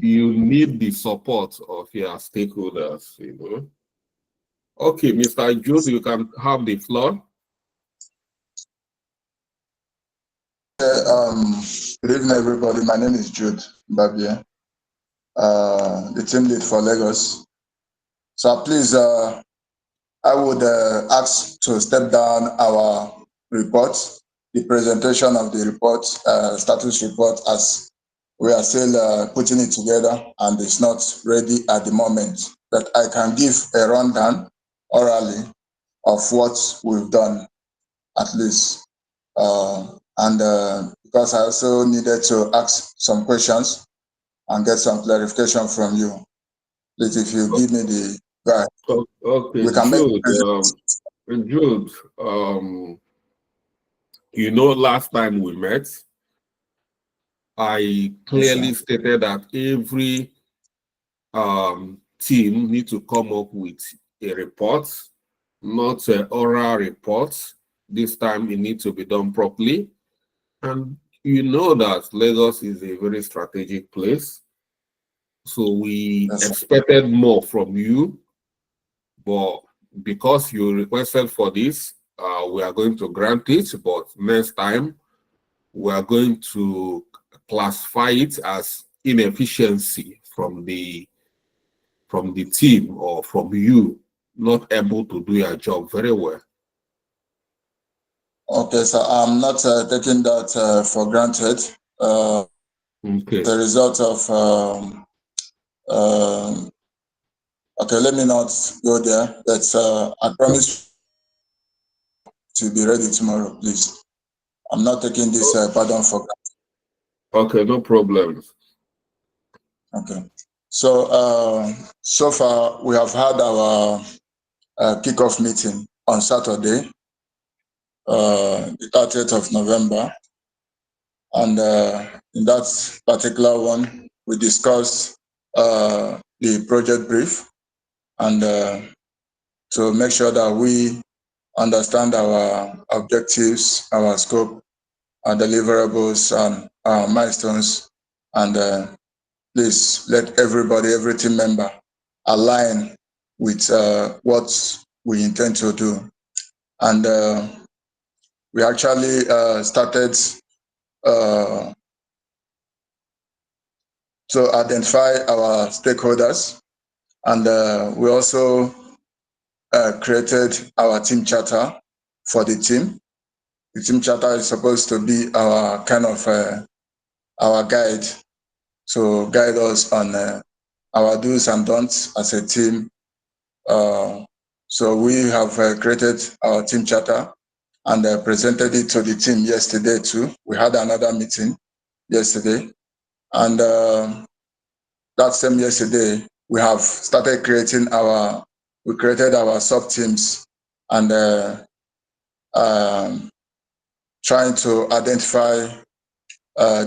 you need the support of your stakeholders, you know. Okay, Mr. Jude, you can have the floor. Good evening, everybody. My name is Jude Babia, the team lead for Lagos. So please, I would ask to step down our report, the presentation of the report, status report, as we are still putting it together and it's not ready at the moment. But I can give a rundown orally of what we've done, at least. Because I also needed to ask some questions and get some clarification from you. Please, if you give me the guide, Okay, we can Jude. make Jude, you know, last time we met, I clearly stated that every team need to come up with a report, not an oral report. This time it needs to be done properly. And you know that Lagos is a very strategic place. So we expected more from you, but because you requested for this, we are going to grant it, but next time we are going to classify it as inefficiency from the team or from you not able to do your job very well. Okay, so I'm not taking that for granted. Okay. The result of okay, let me not go there. But I promise to be ready tomorrow, please. I'm not taking this pardon for granted. Okay, no problem. Okay. So so far we have had our kickoff meeting on Saturday, the 30th of November. And in that particular one, we discussed the project brief and to make sure that we understand our objectives, our scope, our deliverables, and our milestones. And please let every team member align with what we intend to do. And we actually started to identify our stakeholders, and we also created our team charter for the team. The team charter is supposed to be our kind of our guide, to guide us on our do's and don'ts as a team. So we have created our team charter, and presented it to the team yesterday too. We had another meeting yesterday, and that same yesterday we have started creating we created our sub teams and trying to identify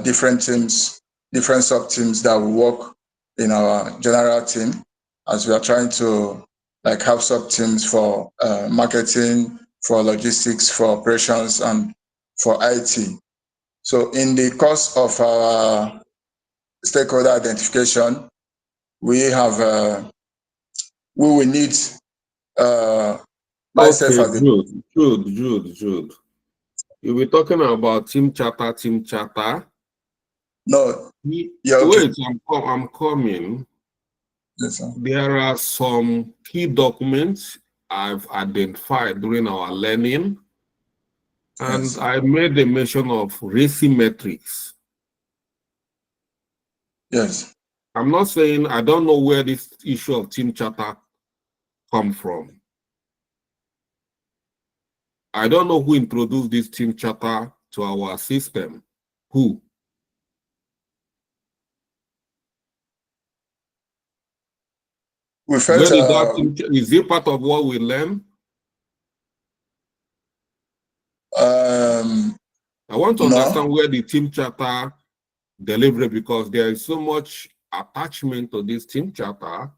different teams, different sub teams that will work in our general team, as we are trying to like have sub teams for marketing, for logistics, for operations, and for IT. So in the course of our stakeholder identification, we have we will need myself Okay, as the Jude. You were talking about team charter. no, yeah, okay. Wait, I'm coming. Yes, sir. There are some key documents I've identified during our learning, and Yes. I made a mention of racing metrics. Yes. I'm not saying I don't know where this issue of team charter come from. I don't know who introduced this team charter to our system. Who? We felt Where did that team, is it part of what we learn? I want to understand where the team charter delivery, because there is so much attachment to this team charter,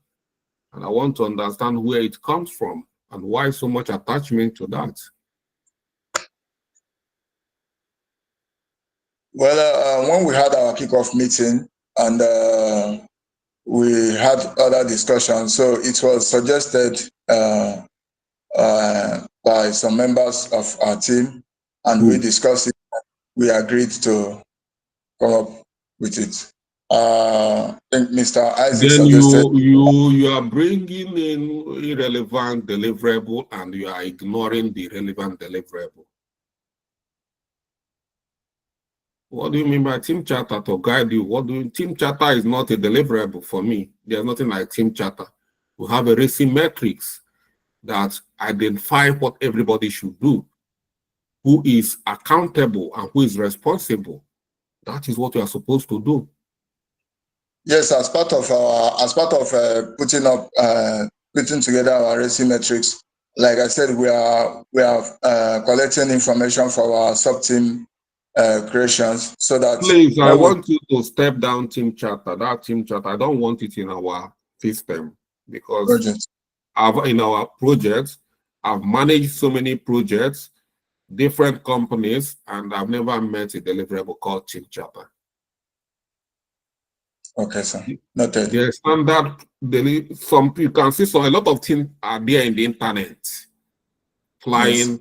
and I want to understand where it comes from and why so much attachment to that. Well, when we had our kickoff meeting and we had other discussions, so it was suggested by some members of our team, and we discussed it. We agreed to come up with it. I think Mr. Isaac Then suggested. you are bringing in irrelevant deliverable and you are ignoring the relevant deliverable. What do you mean by team charter to guide you? Team charter is not a deliverable for me. There's nothing like team charter. We have a racing metrics that identify what everybody should do, who is accountable and who is responsible. That is what you are supposed to do. Yes, as part of putting together our racing metrics, like I said, we are collecting information for our sub team creations, so that please, I want you to step down team charter. That team charter, I don't want it in our system, because in our projects, I've managed so many projects, different companies, and I've never met a deliverable called team charter. Okay, sir. Noted. The standard, you can see a lot of things are there in the internet, flying. Yes.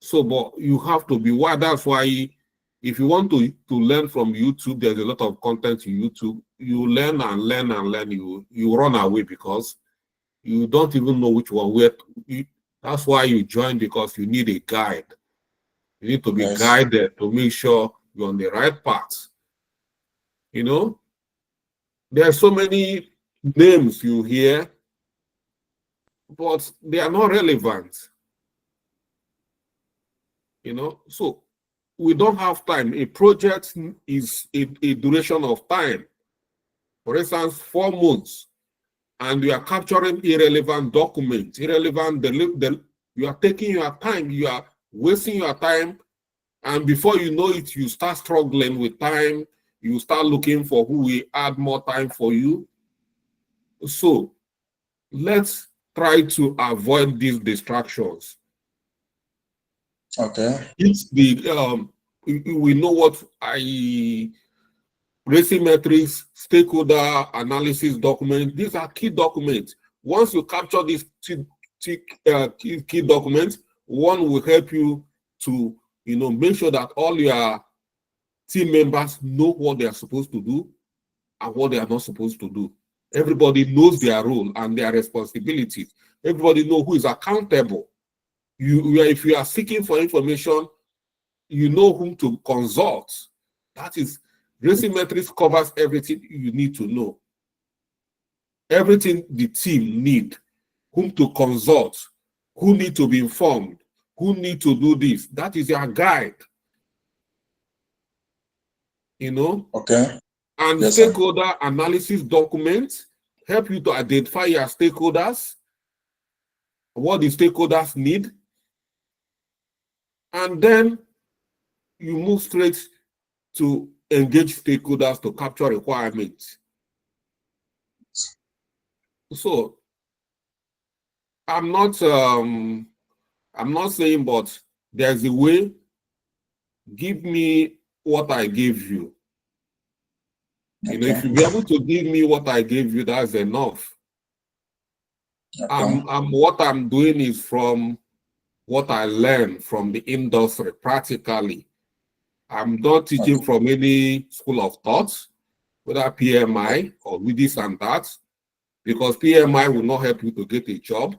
So, but you have to be wide. That's why if you want to learn from YouTube, there's a lot of content to YouTube. You learn and learn and learn. You run away because you don't even know which one. That's why you join, because you need a guide. You need to be guided to make sure you're on the right path. You know, there are so many names you hear, but they are not relevant. You know, so we don't have time. A project is a duration of time. For instance, 4 months, and you are capturing irrelevant documents, you are taking your time, you are wasting your time, and before you know it, you start struggling with time, you start looking for who will add more time for you. So let's try to avoid these distractions. Okay. It's we know what racing metrics, stakeholder analysis document. These are key documents. Once you capture these key documents, one will help you to make sure that all your team members know what they are supposed to do and what they are not supposed to do. Everybody knows their role and their responsibilities. Everybody knows who is accountable. If you are seeking for information, you know whom to consult. That is, racing metrics covers everything you need to know. Everything the team need, whom to consult, who need to be informed, who need to do this. That is your guide. You know? Okay. And Yes, sir. stakeholder analysis documents help you to identify your stakeholders, what the stakeholders need, and then you move straight to engage stakeholders to capture requirements. So I'm not saying, but there's a way. Give me what I gave you. You know, if you be able to give me what I gave you, that's enough. Okay. What I'm doing is from what I learned from the industry practically. I'm not teaching from any school of thought, whether PMI or with this and that, because PMI will not help you to get a job.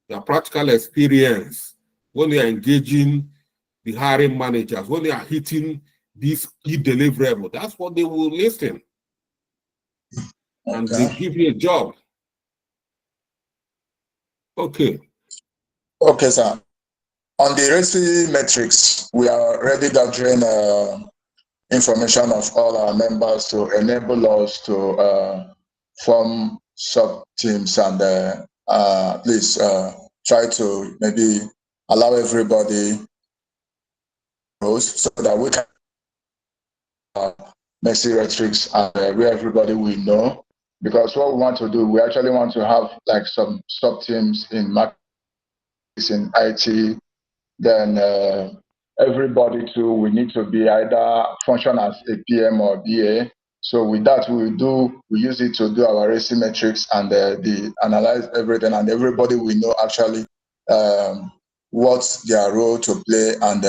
Your practical experience, when you're engaging the hiring managers, when they are hitting this key deliverable, that's what they will listen. And they give you a job. Okay. Okay, sir. On the RACI metrics, we are already gathering information of all our members to enable us to form sub-teams and please try to maybe allow everybody so that we can Messi metrics and where everybody will know. Because what we want to do, we actually want to have like some sub-teams in marketing, in IT, then everybody too, we need to be either function as a PM or BA. So with that, we use it to do our RACI metrics and the analyze everything, and everybody will know actually what's their role to play and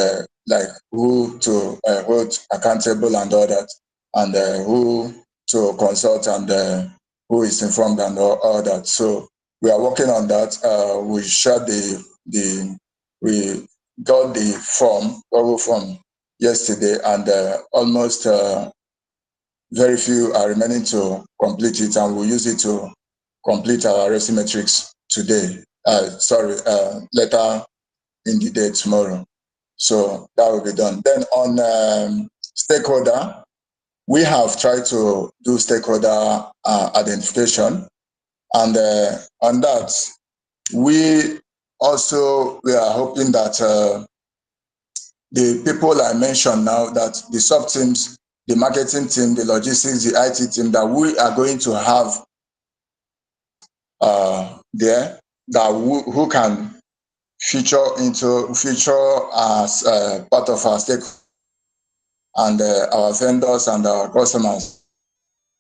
like who to hold accountable and all that, and who to consult and who is informed and all that. So we are working on that. We share we got the Google form yesterday, and almost very few are remaining to complete it, and we'll use it to complete our RACI metrics today. Later in the day tomorrow. So that will be done. Then on stakeholder, we have tried to do stakeholder identification, and on that, we are hoping that the people I mentioned now, that the sub teams, the marketing team, the logistics, the IT team, that we are going to have there, that who can feature as part of our stake and our vendors and our customers.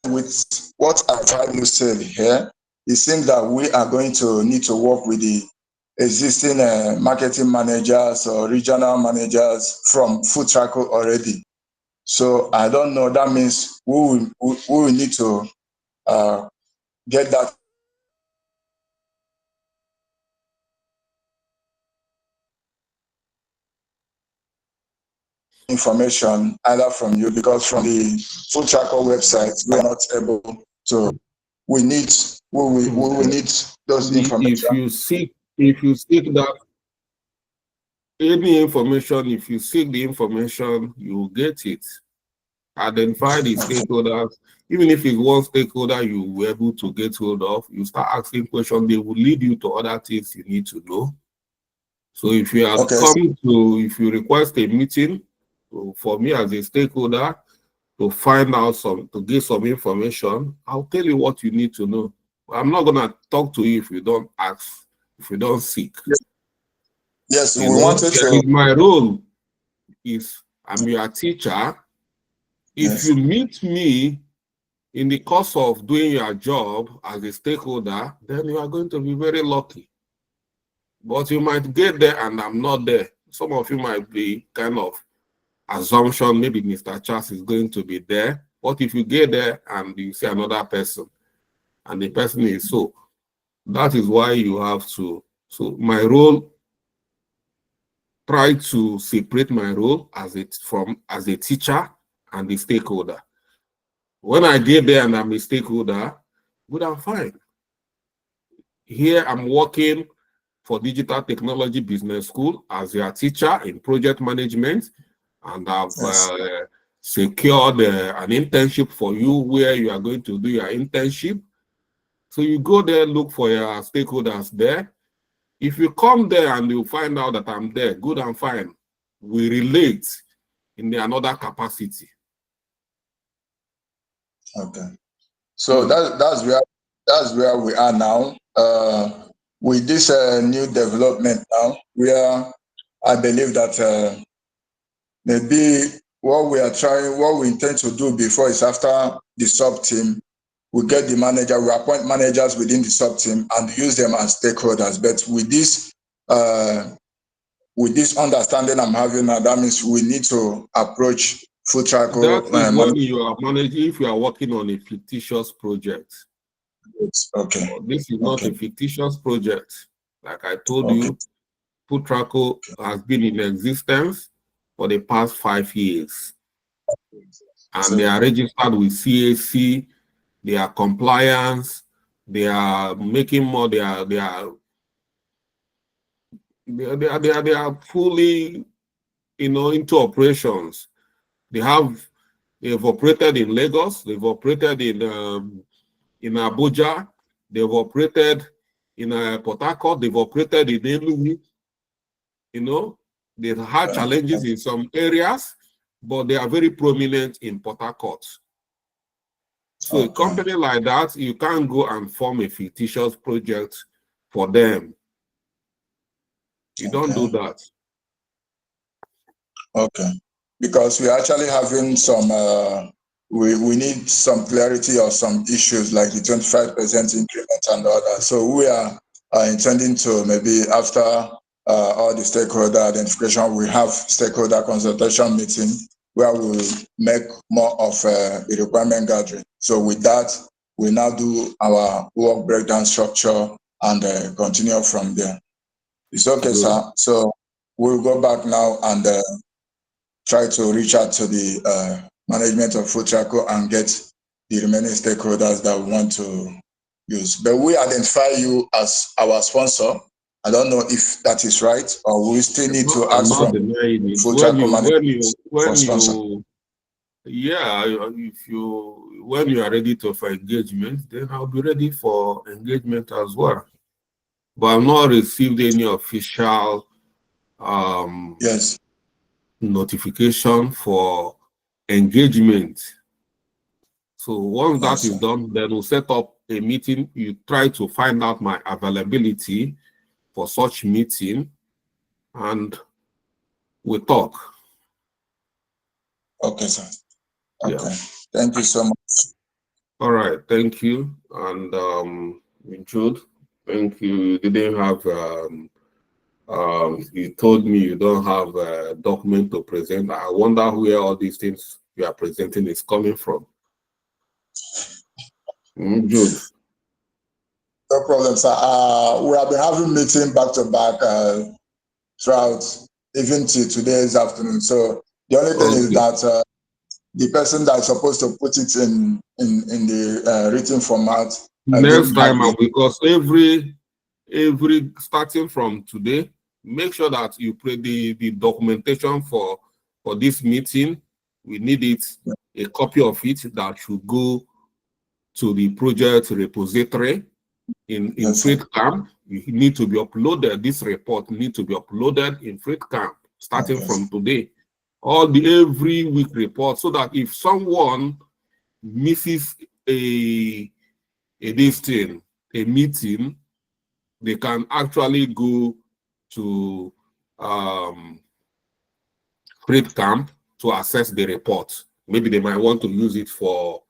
With what I tried to say here, it seems that we are going to need to work with the existing marketing managers or regional managers from Foodtraco already. So I don't know, that means we will need to get that information either from you, because from the Foodtraco website, we are not able to. We need those information. If you seek that any information, if you seek the information, you will get it. Identify the stakeholders. Even if it's one stakeholder you were able to get hold of, you start asking questions, they will lead you to other things you need to know. So if you are if you request a meeting for me as a stakeholder to find out to get some information, I'll tell you what you need to know. I'm not gonna talk to you if you don't ask, if you don't seek. Yes, we wanted to. My role is I'm your teacher. If you meet me in the course of doing your job as a stakeholder, then you are going to be very lucky. But you might get there and I'm not there. Some of you might be kind of assumption, maybe Mr. Charles is going to be there. What if you get there and you see another person and the person is so? That is why you have to. So my role, try to separate my role as a teacher and the stakeholder. When I get there and I'm a stakeholder, good and fine. Here I'm working for Digital Technology Business School as your teacher in project management, and I've secured an internship for you where you are going to do your internship. So you go there, look for your stakeholders there. If you come there and you find out that I'm there, good and fine. We relate in another capacity. Okay. So that's where we are now. With this new development now, I believe that maybe what we intend to do before is after the sub team, we get the manager, we appoint managers within the sub team and use them as stakeholders. But with this understanding I'm having now, that means we need to approach Foodtraco. That is when you are managing, if you are working on a fictitious project. Okay. This is not a fictitious project. Like I told you, Foodtraco has been in existence for the past 5 years. And they are registered with CAC, they are compliance, they are making more, they are fully, into operations. They've operated in Lagos, they've operated in Abuja, they've operated in Port Harcourt, they've operated in Enugu. They've had challenges in some areas, but they are very prominent in Port Harcourt. So a company like that, you can't go and form a fictitious project for them. You don't do that. Okay. Because we're actually having some, we need some clarity or some issues like the 25% increment and all that. So we are intending to maybe after all the stakeholder identification, we have stakeholder consultation meeting where we'll make more of a requirement gathering. So with that, we now do our work breakdown structure and continue from there. It's okay, sir. So we'll go back now and try to reach out to the management of Foodtraco and get the remaining stakeholders that we want to use. But we identify you as our sponsor. I don't know if that is right, or we still need to ask from Foodtraco management for sponsor. When you are ready for engagement, then I'll be ready for engagement as well. But I've not received any official notification for engagement. So once that is done, then we'll set up a meeting. You try to find out my availability for such meeting, and we talk. Okay, sir. Okay. Thank you so much. All right. Thank you. And Jude, thank you. You didn't have you told me you don't have a document to present. I wonder where all these things you are presenting is coming from. Jude. No problem, sir. We have been having meetings back to back throughout, even till today's afternoon. So the only thing is that the person that's supposed to put it in the written format. Next time, because every starting from today, make sure that you put the documentation for this meeting. We need it, a copy of it that should go to the project repository in Foodtraco. You need to be uploaded. This report need to be uploaded in Foodtraco starting from today. Every week report, so that if someone misses a meeting, they can actually go to Foodtraco to access the report. Maybe they might want to use it for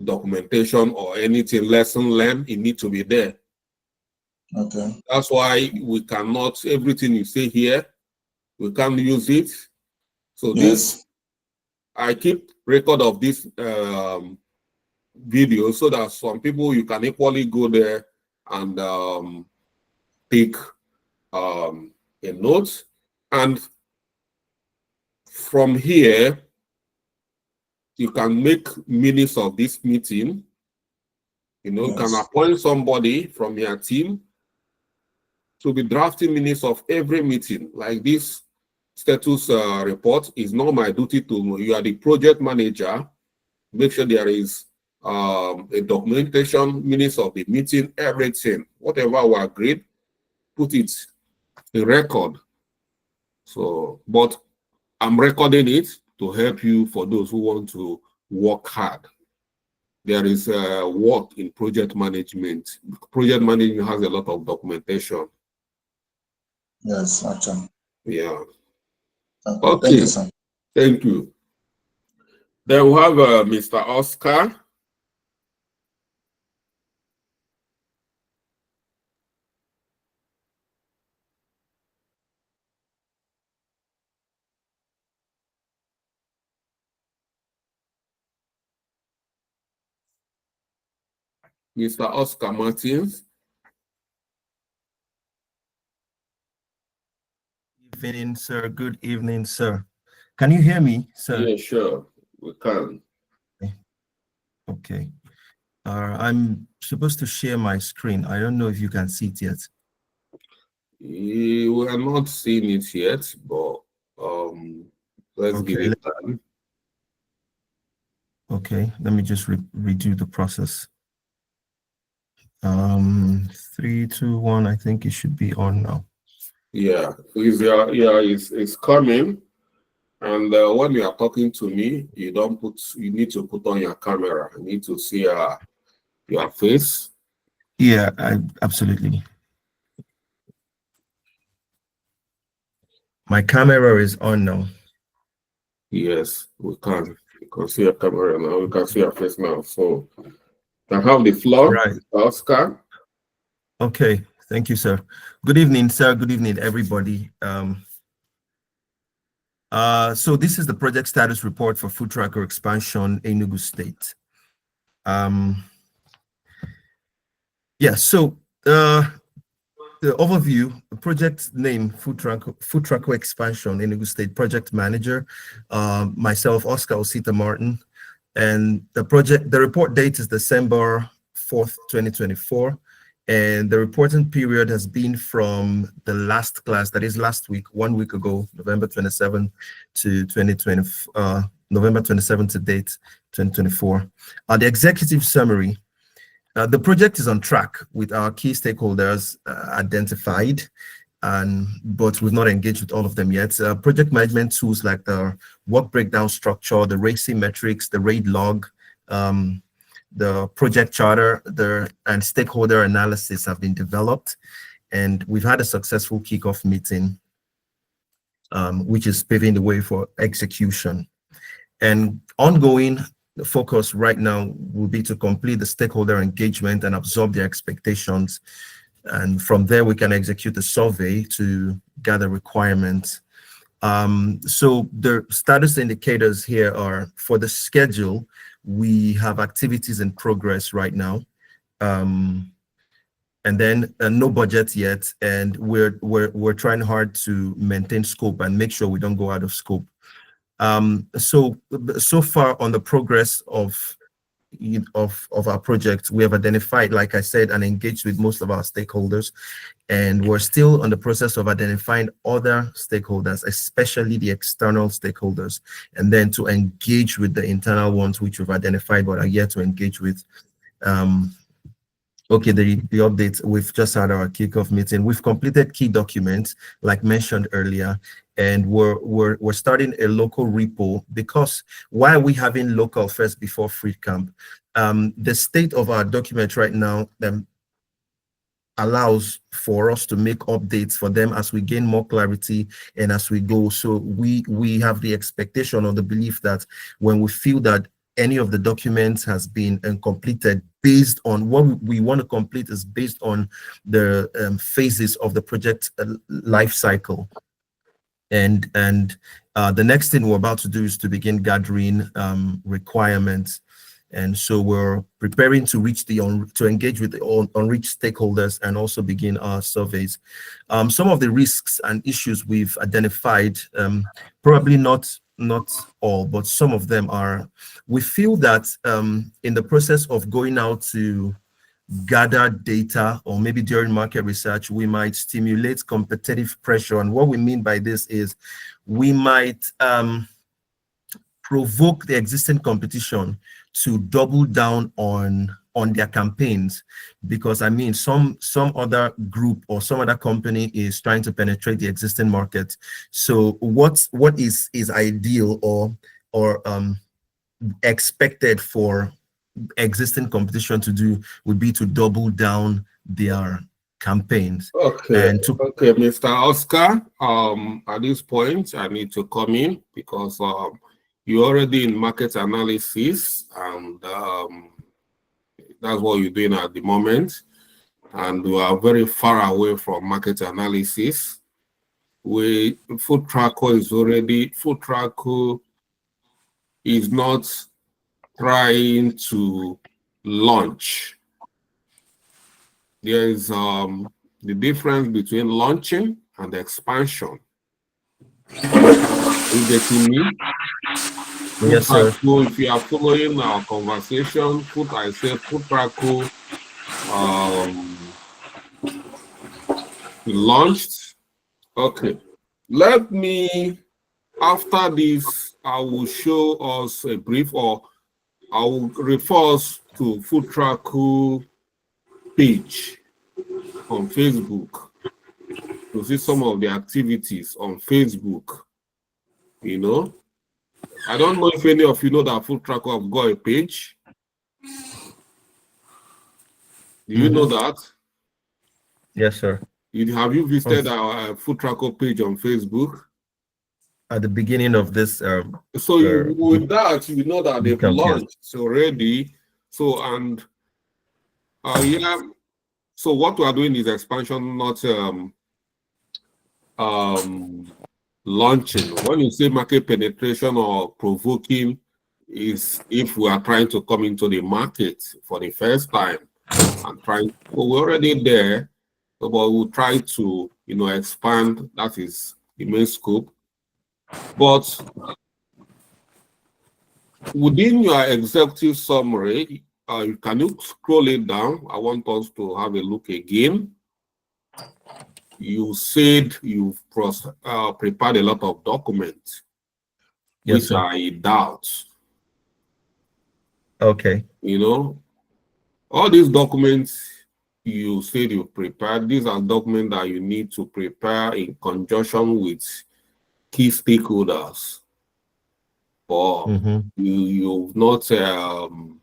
documentation or anything, lesson learned. It needs to be there. Okay. That's why we cannot, everything you say here, we can't use it. So this, I keep record of this video so that some people, you can equally go there and take a note. And from here, you can make minutes of this meeting. You can appoint somebody from your team to be drafting minutes of every meeting. Like this status report is not my duty to, you are the project manager, make sure there is a documentation, minutes of the meeting, everything, whatever we agreed, put it in record. So, but I'm recording it to help you for those who want to work hard. There is work in project management. Project management has a lot of documentation. Yes, actually. Yeah. Okay. Thank you, sir. Thank you. Then we have Mr. Oscar. Mr. Oscar Martins. Evening, sir. Good evening, sir. Can you hear me, sir? Yeah, sure. We can. Okay. I'm supposed to share my screen. I don't know if you can see it yet. We are not seeing it yet, but let's give it time. Okay, let me just redo the process. 3, 2, 1. I think it should be on now. Yeah, it's coming. And when you are talking to me, you need to put on your camera. You need to see your face. Yeah, absolutely. My camera is on now. Yes, we can. You can see your camera now. We can see your face now. So, I have the floor, right, Oscar. Okay, thank you, sir. Good evening, sir. Good evening, everybody. So this is the project status report for Foodtraco expansion, Enugu State. Yeah, so the overview, the project name, Foodtraco expansion, Enugu State project manager, myself, Oscar Osita Martin, and the report date is December 4th, 2024. And the reporting period has been from the last class, that is last week, 1 week ago, November 27 to 2020, November 27 to date, 2024. The executive summary, the project is on track with our key stakeholders identified, but we've not engaged with all of them yet. Project management tools like the work breakdown structure, the RACI metrics, the RAID log, the project charter, and stakeholder analysis have been developed, and we've had a successful kickoff meeting, which is paving the way for execution. And ongoing, the focus right now will be to complete the stakeholder engagement and absorb their expectations. And from there, we can execute a survey to gather requirements. So the status indicators here are for the schedule. We have activities in progress right now, and then no budget yet, and we're trying hard to maintain scope and make sure we don't go out of scope. So far on the progress of our project, we have identified, like I said, and engaged with most of our stakeholders, and we're still on the process of identifying other stakeholders, especially the external stakeholders, and then to engage with the internal ones which we've identified but are yet to engage with. Okay, the updates, we've just had our kickoff meeting. We've completed key documents, like mentioned earlier, and we're starting a local repo, because why are we having local first before free camp? The state of our document right now allows for us to make updates for them as we gain more clarity and as we go. So we have the expectation or the belief that when we feel that any of the documents has been completed based on what we want to complete is based on the phases of the project life cycle. And the next thing we're about to do is to begin gathering requirements. And so we're preparing to engage with the unreached stakeholders and also begin our surveys. Some of the risks and issues we've identified, probably not all, but some of them are, we feel that in the process of going out to gather data, or maybe during market research, we might stimulate competitive pressure. And what we mean by this is we might provoke the existing competition to double down on their campaigns, because I mean some other group or some other company is trying to penetrate the existing market. So what is ideal or expected for existing competition to do would be to double down their campaigns. Okay, And to okay, Mr. Oscar. At this point, I need to come in because you're already in market analysis, and that's what you're doing at the moment. And we are very far away from market analysis. Foodtraco is not trying to launch. There is the difference between launching and expansion. You getting me? yes, sir. Foodtraco, if you are following our conversation, Foodtraco launched. Okay, let me, after this, I will show us a brief, or I will refer us to Foodtraco page on Facebook to see some of the activities on Facebook. You know, I don't know if any of you know that Foodtraco have got a page. Do you know that? Yes, sir. Have you visited our Foodtraco page on Facebook? At the beginning of this, So with that, you know that they've yes. launched already. So and yeah. So what we are doing is expansion, not launching. When you say market penetration or provoking, is if we are trying to come into the market for the first time and trying. Well, we're already there, but we'll try to expand. That is the main scope. But within your executive summary, can you scroll it down? I want us to have a look again. You said you've prepared a lot of documents, Yes, which sir. are in doubt. Okay. All these documents you said you prepared, these are documents that you need to prepare in conjunction with key stakeholders. Or you've not, you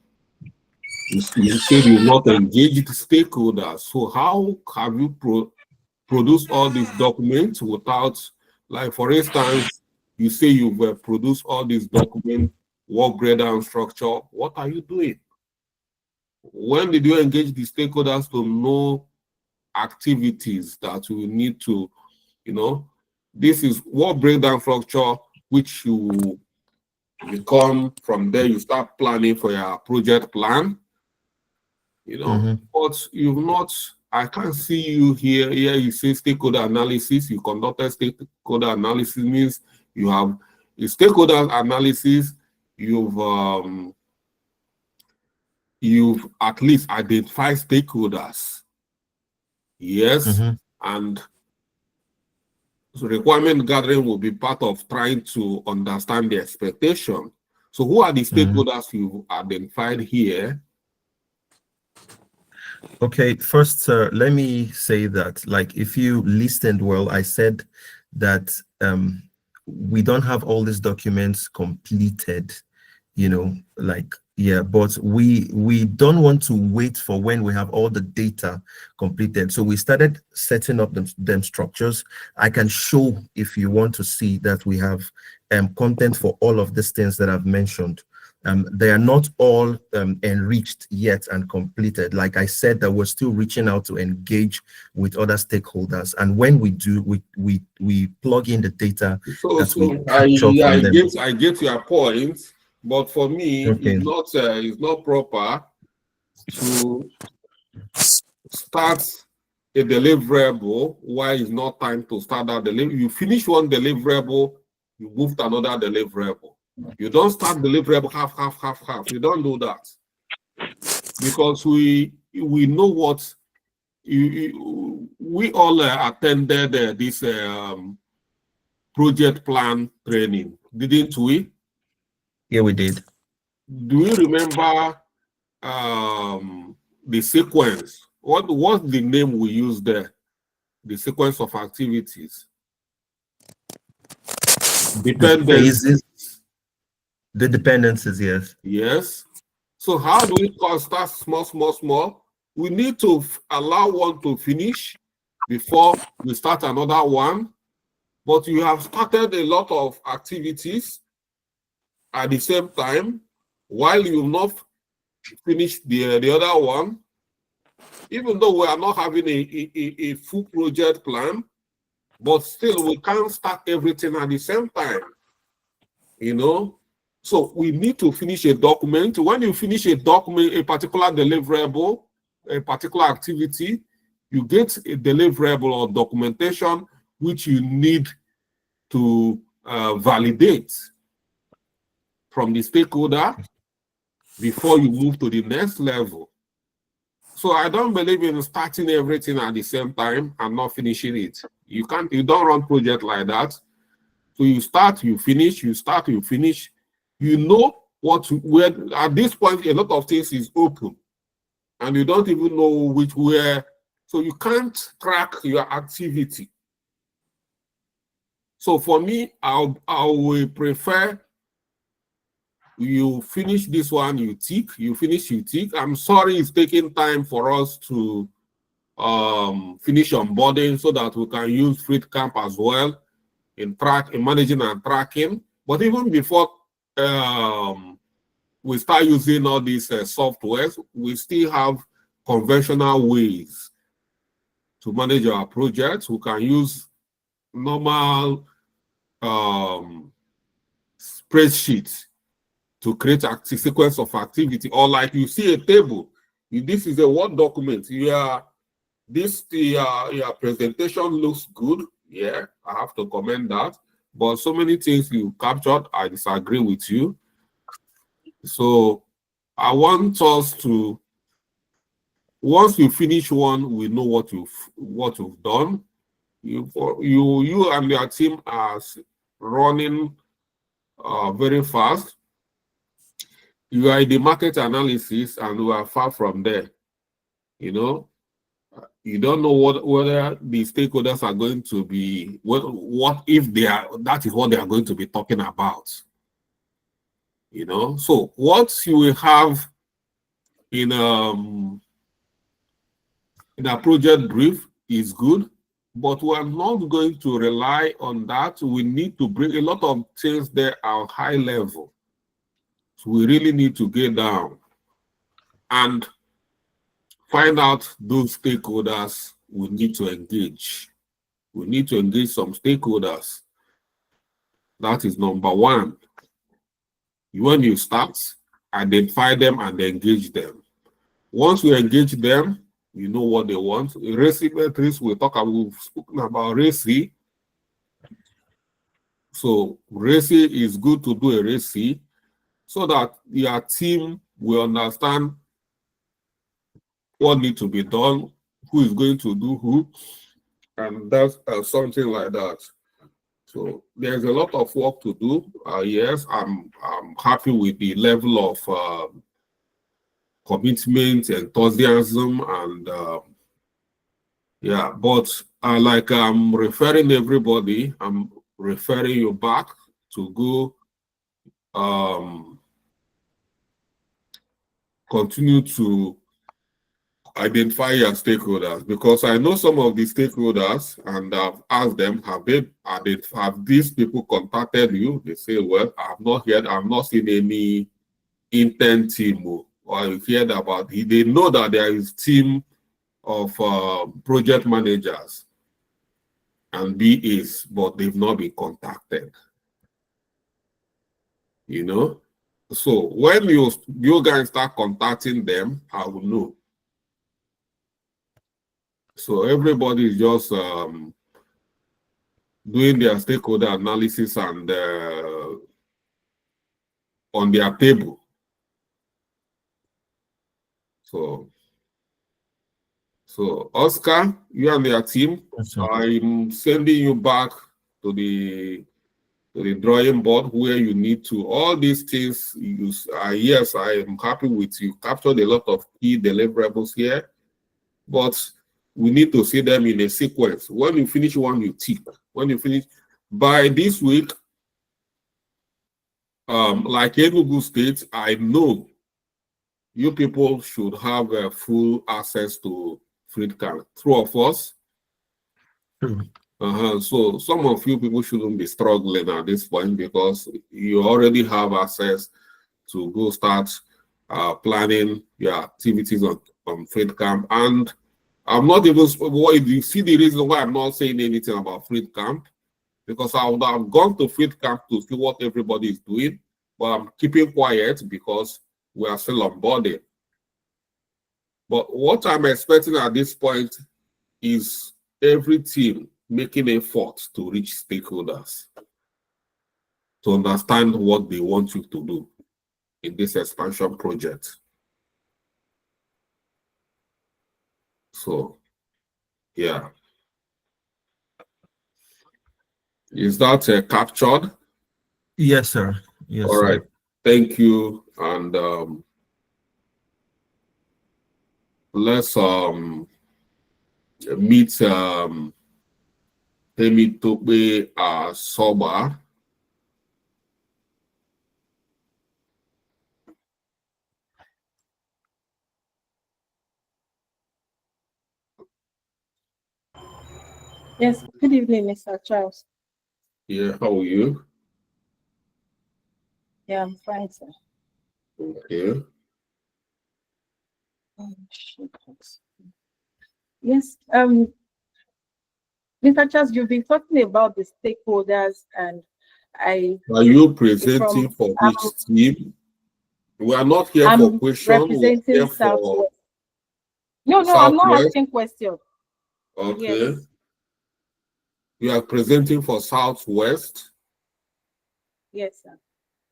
said you've not engaged stakeholders. So how have you produced all these documents without, like for instance, you say you've produced all these documents, work breakdown structure. What are you doing? When did you engage the stakeholders to know activities that you need to, this is work breakdown structure, which you become, from there you start planning for your project plan, but you've not, I can't see you here. Here you say stakeholder analysis. You conducted stakeholder analysis, means you have a stakeholder analysis. You've at least identified stakeholders. Yes, and so requirement gathering will be part of trying to understand the expectation. So who are the stakeholders you've identified here? Okay, first, sir, let me say that, like, if you listened well, I said that we don't have all these documents completed, but we don't want to wait for when we have all the data completed. So we started setting up them structures. I can show, if you want to see, that we have content for all of these things that I've mentioned. They are not all enriched yet and completed. Like I said, that we're still reaching out to engage with other stakeholders, and when we do, we plug in the data that we capture from them. I get your point, but for me, it's not proper to start a deliverable while it's not time to start that deliverable. You finish one deliverable, you move to another deliverable. You don't start deliverable half. You don't do that, because we know what we all attended this project plan training, didn't we? Yeah, we did. Do you remember the sequence? What's the name we used there? The sequence of activities. The phases, the dependencies, yes. Yes. So how do we start small? We need to allow one to finish before we start another one. But you have started a lot of activities at the same time while you've not finished the other one. Even though we are not having a full project plan, but still we can't start everything at the same time, you know? So we need to finish a document. When you finish a document, a particular deliverable, a particular activity, you get a deliverable or documentation which you need to validate from the stakeholder before you move to the next level. So I don't believe in starting everything at the same time and not finishing it. You don't run project like that. So you start, you finish, you start, you finish. You know where at this point a lot of things is open and you don't even know where, so you can't track your activity. So for me, I will prefer you finish this one, you tick, you finish, you tick. I'm sorry it's taking time for us to finish onboarding so that we can use Foodcamp as well in managing and tracking. But even before we start using all these softwares, we still have conventional ways to manage our projects. We can use normal spreadsheets to create a sequence of activity, or like you see a table. This is a Word document. Your presentation looks good. Yeah, I have to comment that. But so many things you captured, I disagree with you. So I want us to, once you finish one, we know what you've done. You and your team are running very fast. You are in the market analysis and we are far from there. You know, you don't know whether the stakeholders are going to be, what if that is what they are going to be talking about. You know, so what you will have in a project brief is good, but we are not going to rely on that. We need to bring a lot of things there at high level. So we really need to get down and find out those stakeholders we need to engage. We need to engage some stakeholders. That is number one. When you start, identify them and engage them. Once you engage them, you know what they want. RACI metrics, we've spoken about RACI. So RACI is good to do a RACI so that your team will understand what needs to be done, who is going to do who, and that's something like that. So there's a lot of work to do. Yes, I'm happy with the level of commitment, enthusiasm, and yeah, but like I'm referring everybody, I'm referring you back to go continue to identify your stakeholders, because I know some of the stakeholders and I've asked them, have these people contacted you? They say, well, I've not seen any intent team, or I heard about it. They know that there is team of project managers and BAs, but they've not been contacted. You know? So when you guys start contacting them, I will know. So everybody is just doing their stakeholder analysis and on their table. So So, Oscar, you and your team, Yes, sir. I'm sending you back to the drawing board where you need to. All these things, yes, I am happy with you. Captured a lot of key deliverables here, but we need to see them in a sequence. When you finish one, you tick. When you finish, by this week, like Enugu State, I know you people should have full access to Foodtraco. True of us. So some of you people shouldn't be struggling at this point because you already have access to go start planning your activities on Foodtraco. And I'm not even, you see the reason why I'm not saying anything about Foodtraco, because I would have gone to Foodtraco to see what everybody is doing, but I'm keeping quiet because we are still on boarding. But what I'm expecting at this point is every team making effort to reach stakeholders to understand what they want you to do in this expansion project. So, yeah. Is that captured? Yes, sir. Yes, All sir. right. Thank you. And let's meet Temitope Soba. Yes, good evening, Mr. Charles. Yeah, how are you? Yeah, I'm fine, sir. Okay. Yes, Mr. Charles, you've been talking about the stakeholders, and Are you presenting from for which team? We are not here for I'm questions. We are representing here for Southwest. No, I'm not Southwest. asking question. Okay. Yes, You are presenting for Southwest. yes, sir.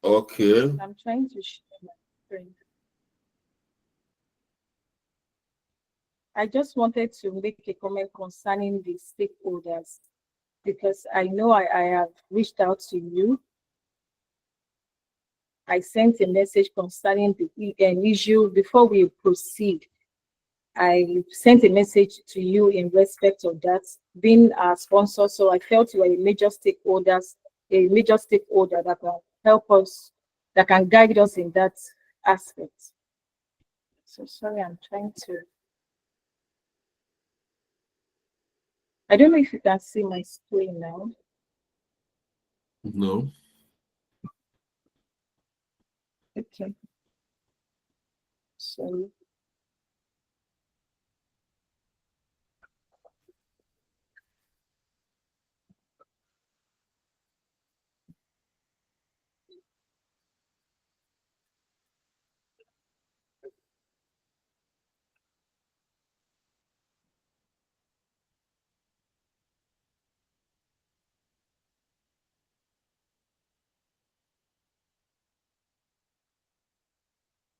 Okay. I'm trying to share my screen. I just wanted to make a comment concerning the stakeholders because I know I have reached out to you. I sent a message concerning an issue before we proceed. I sent a message to you in respect of that, being our sponsor. So I felt you were a major stakeholder that can help us, that can guide us in that aspect. So sorry, I'm trying to. I don't know if you can see my screen now. No. Okay. So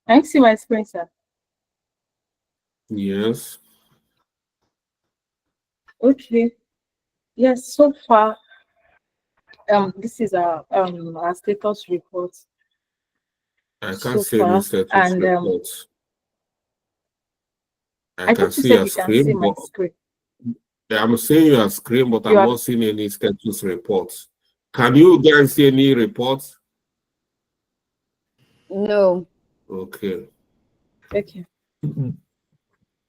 can you see my screen, sir? Yes. Okay. Yes, so far, this is our status report I can't so see any far, status and reports. I I can thought you see said a you can see screen, my but screen. I'm seeing your screen, but You I'm are not seeing any status reports. Can you guys see any reports? No. Okay. okay.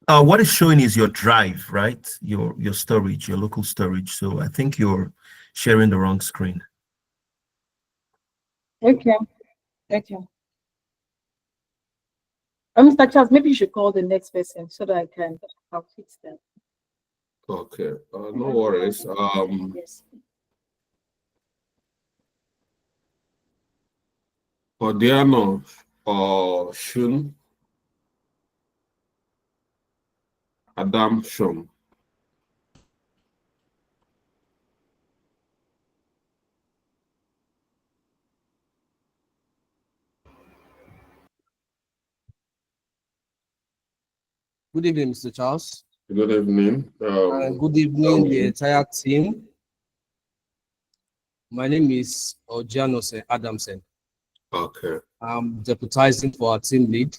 What is showing is your drive, right? Your storage, your local storage. So I think you're sharing the wrong screen. Okay. Okay. Mr. Charles, maybe you should call the next person so that I'll fix that. Okay. No worries. Yes. Odiano or Shun Adam Shun. Good evening, Mr. Charles. Good evening. Good evening, the entire team. My name is Ojanos Adamson. Okay. I'm deputizing for our team lead.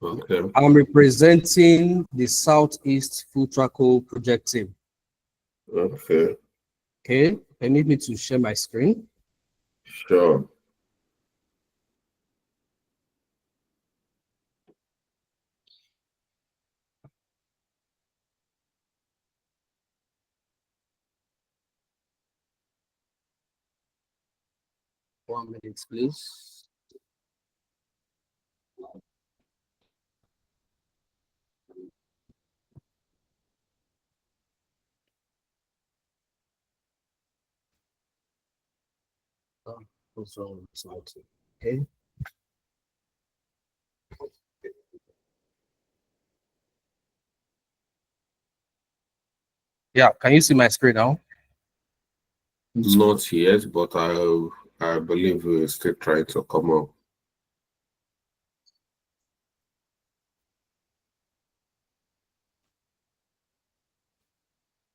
Okay. I'm representing the Southeast Foodtraco project team. Okay. Okay, permit me to share my screen. Sure. One minute, please. What's wrong with this slide? Okay. Yeah, can you see my screen now? Not yet, but I believe we're still trying to come up.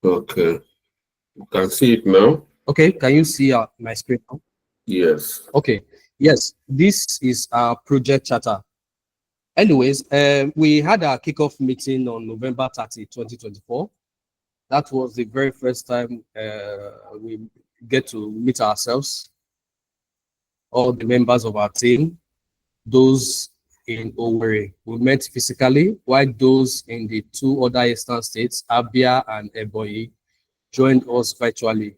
Okay. You can see it now? Okay, can you see my screen now? Yes. Okay, yes, this is our project charter. Anyways, we had our kickoff meeting on November 30, 2024. That was the very first time we get to meet ourselves, all the members of our team, those in Owerri. We met physically, while those in the two other eastern states, Abia and Ebonyi, joined us virtually,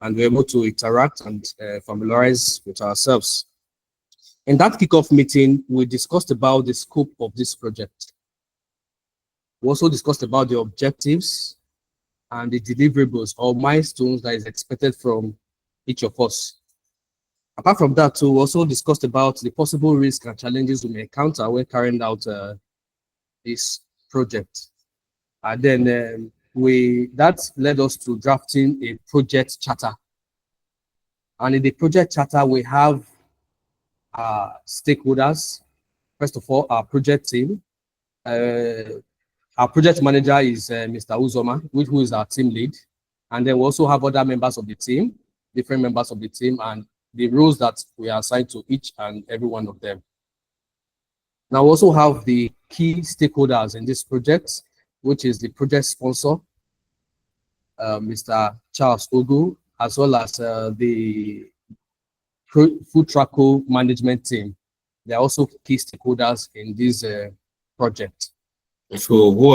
and we were able to interact and familiarize with ourselves. In that kickoff meeting, we discussed about the scope of this project. We also discussed about the objectives and the deliverables or milestones that is expected from each of us. Apart from that, we also discussed about the possible risks and challenges we may encounter when carrying out this project. And then that led us to drafting a project charter. And in the project charter, we have stakeholders. First of all, our project team. Our project manager is Mr. Uzoma, who is our team lead. And then we also have other members of the team, different members of the team, and the roles that we are assigned to each and every one of them. Now we also have the key stakeholders in this project, which is the project sponsor, Mr. Charles Ogu, as well as the Foodtraco management team. They are also key stakeholders in this project. So who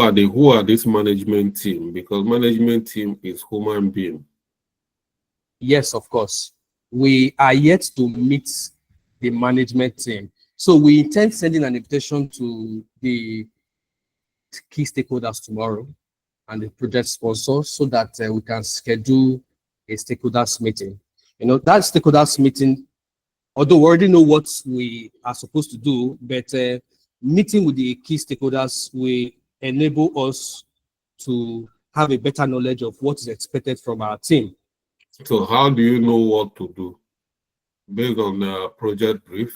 are this management team? Because management team is human being. Yes, of course. We are yet to meet the management team. So we intend sending an invitation to the key stakeholders tomorrow and the project sponsor so that we can schedule a stakeholders meeting. You know, that stakeholders meeting, although we already know what we are supposed to do, but meeting with the key stakeholders will enable us to have a better knowledge of what is expected from our team. So how do you know what to do? Based on the project brief?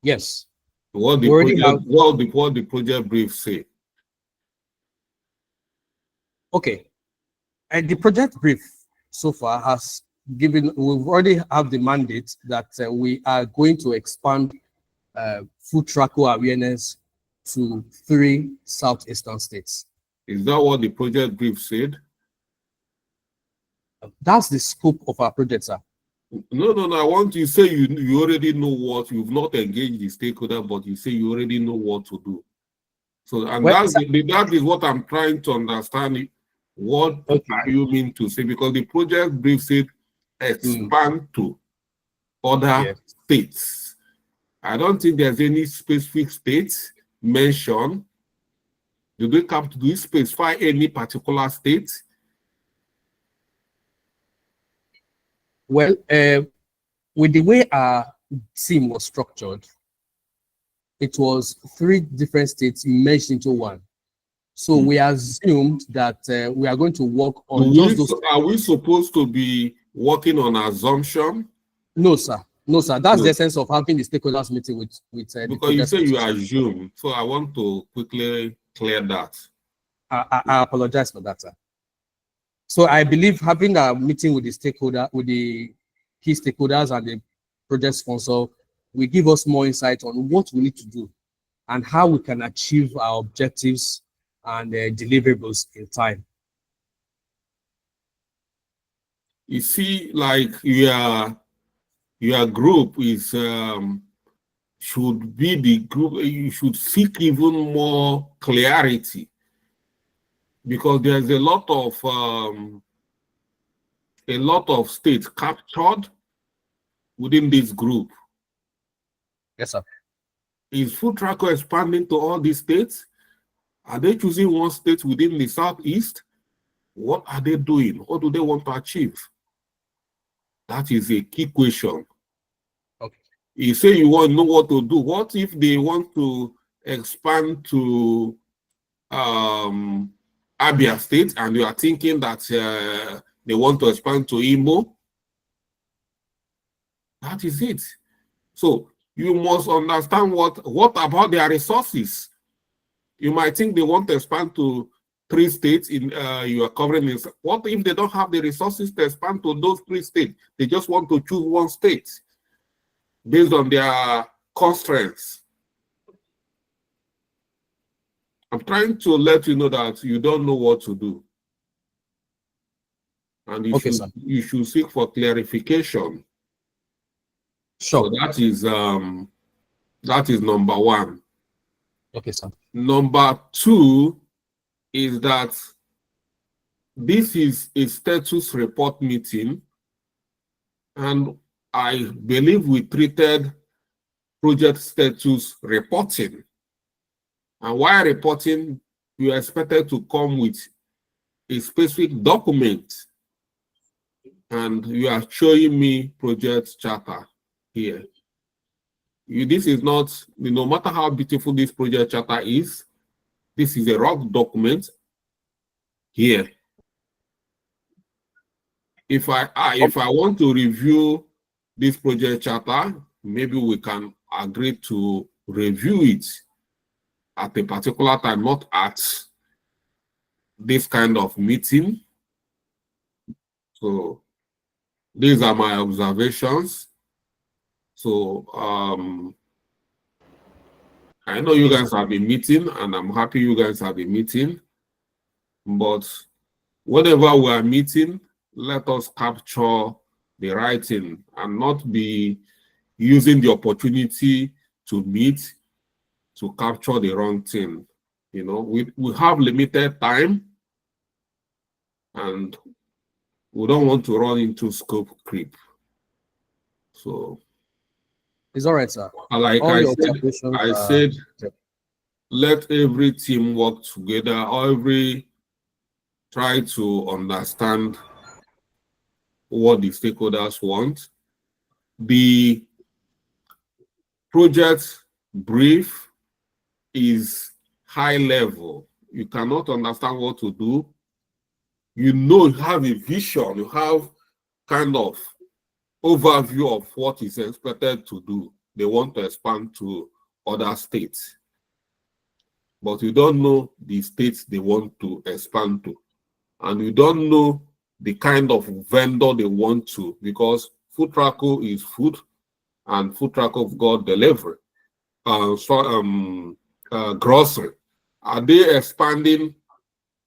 Yes. What the project brief say? Okay. And the project brief so far has given, we've already have the mandate that we are going to expand Foodtraco awareness to 3 southeastern states. Is that what the project brief said? That's the scope of our project, sir. No. I want you to say you already know what, you've not engaged the stakeholder, but you say you already know what to do. So, and Well, that is what I'm trying to understand. What are you mean to say? Because the project brief said expand to other states. I don't think there's any specific states mentioned. Do they come to specify any particular state? Well, with the way our team was structured, it was 3 different states merged into one. So we assumed that we are going to work on just those. Are we supposed to be working on assumption? No, sir. No, sir. That's No. the essence of having the stakeholders meeting with the Because you project say you sponsor. assume, so I want to quickly clear that. I apologize for that, sir. So I believe having a meeting with the stakeholder, with the key stakeholders and the project sponsor will give us more insight on what we need to do and how we can achieve our objectives and deliverables in time. You see, like your group is should be the group. You should seek even more clarity, because there's a lot of states captured within this group. Yes, sir. Is Foodtraco expanding to all these states? Are they choosing one state within the Southeast? What are they doing? What do they want to achieve? That is a key question. Okay. You say you want to know what to do. What if they want to expand to Abia State and you are thinking that they want to expand to Imo? That is it. So you must understand what about their resources. You might think they want to expand to 3 states in you are covering this. What if they don't have the resources to expand to those 3 states? They just want to choose one state based on their constraints. I'm trying to let you know that you don't know what to do. And you should seek for clarification. Sure. So that is number 1. Okay, sir. Number 2 is that this is a status report meeting, and I believe we treated project status reporting. And while reporting, you are expected to come with a specific document, and you are showing me project charter here. This is not, no matter how beautiful this project charter is, this is a rough document here. If I want to review this project charter, maybe we can agree to review it at a particular time, not at this kind of meeting. So these are my observations. So I know you guys have been meeting, and I'm happy you guys have been meeting. But whenever we are meeting, let us capture the right thing and not be using the opportunity to meet to capture the wrong thing. You know, we have limited time, and we don't want to run into scope creep. So it's all right, sir. Like All I said, let every team work together, try to understand what the stakeholders want. The project brief is high level. You cannot understand what to do. You know, you have a vision, you have kind of overview of what is expected to do. They want to expand to other states, but you don't know the states they want to expand to, and you don't know the kind of vendor they want to, because Foodtraco is food, and Foodtraco got delivery, grocery. Are they expanding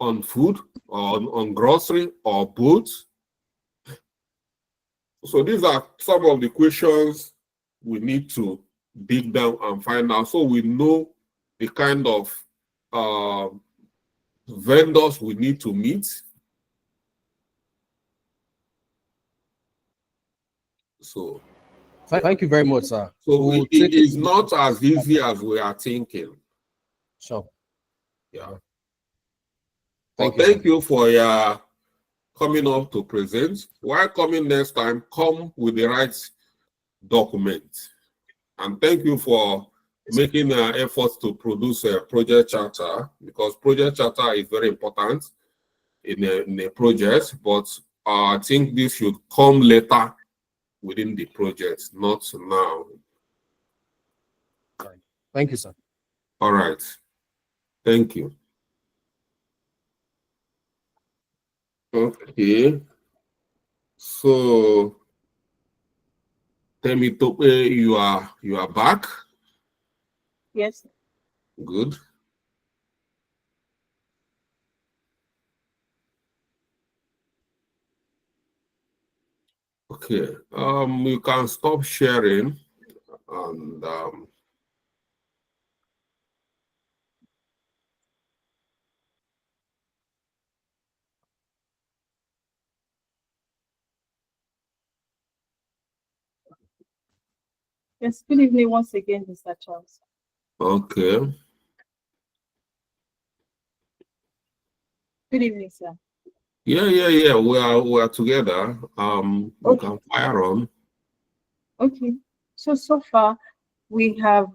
on food, or on grocery, or both? So these are some of the questions we need to dig down and find out, so we know the kind of vendors we need to meet. So thank you very much, sir. So it is not as easy as we are thinking. Sure. Yeah. Thank you for your coming up to present. While coming next time, come with the right document. And thank you for making efforts to produce a project charter, because project charter is very important in a project, but I think this should come later within the project, not now. Thank you, sir. All right. Thank you. Okay. So, Temitope, you are back. Yes. Good. Okay. You can stop sharing and Yes. Good evening once again, Mr. Charles. okay. Good evening, sir. Yeah. We are together. You Okay. can fire on. Okay. So far we have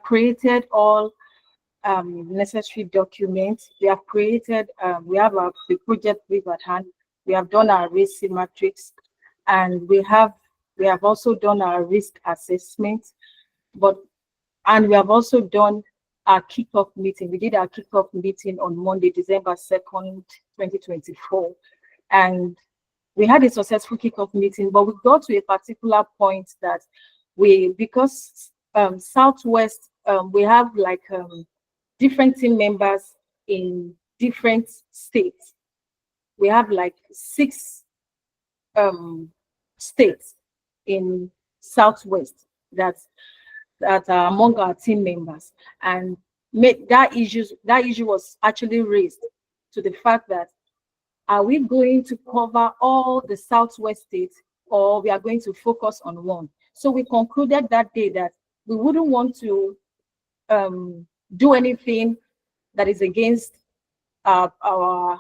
created all necessary documents. We have created we have the project brief at hand. We have done our risk matrix, and we have also done our risk assessment. And we have also done our kickoff meeting. We did our kickoff meeting on Monday, December 2nd, 2024. And we had a successful kickoff meeting, but we got to a particular point that because Southwest, we have like different team members in different states. We have like 6 states in Southwest that are among our team members, and that issue was actually raised to the fact that, are we going to cover all the Southwest states, or we are going to focus on one? So we concluded that day that we wouldn't want to do anything that is against our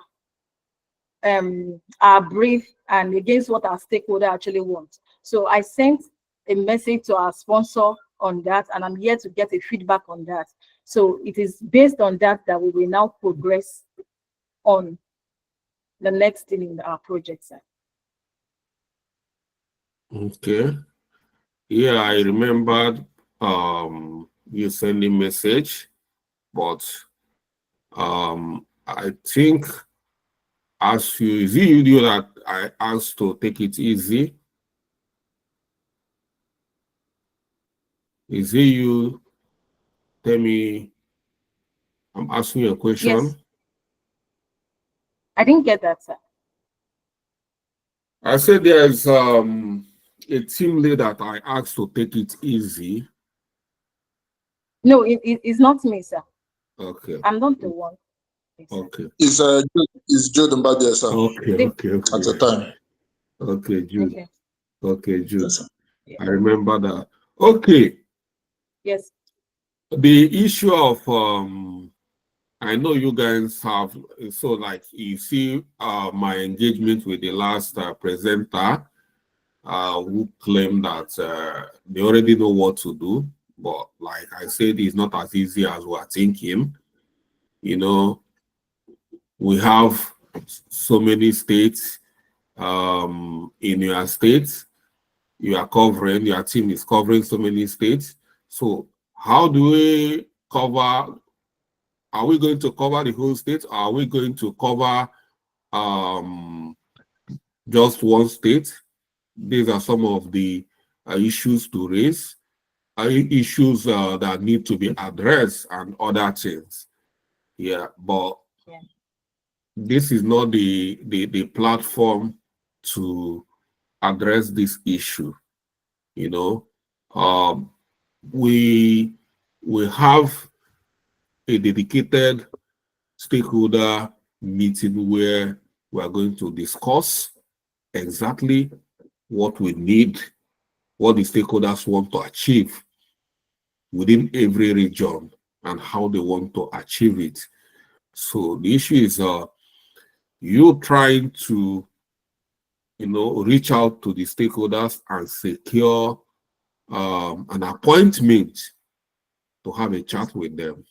brief and against what our stakeholder actually wants. So I sent a message to our sponsor on that, and I'm here to get a feedback on that. So it is based on that that we will now progress on the next thing in our project, sir. Okay. Yeah, I remembered you sending message, but I think is it you that I asked to take it easy? Is it you? Tell me, I'm asking you a question. Yes. I didn't get that, sir. I said there's a team leader that I asked to take it easy. No, it's not me, sir. Okay. I'm not the one. Okay. It's Jude Mbabia, sir. Okay. At the time. Okay, Jude. Okay, Jude. Yes, sir. I remember that. Okay. Yes. The issue of I know you guys have, so like you see my engagement with the last presenter who claimed that they already know what to do, but like I said, it's not as easy as we're thinking. You know, we have so many states in your state. Your team is covering so many states. So how do we cover? Are we going to cover the whole state? Or are we going to cover just one state? These are some of the issues to raise, issues that need to be addressed and other things. Yeah, but this is not the platform to address this issue. You know, we have a dedicated stakeholder meeting where we are going to discuss exactly what we need, what the stakeholders want to achieve within every region and how they want to achieve it. So the issue is you trying to, reach out to the stakeholders and secure an appointment to have a chat with them.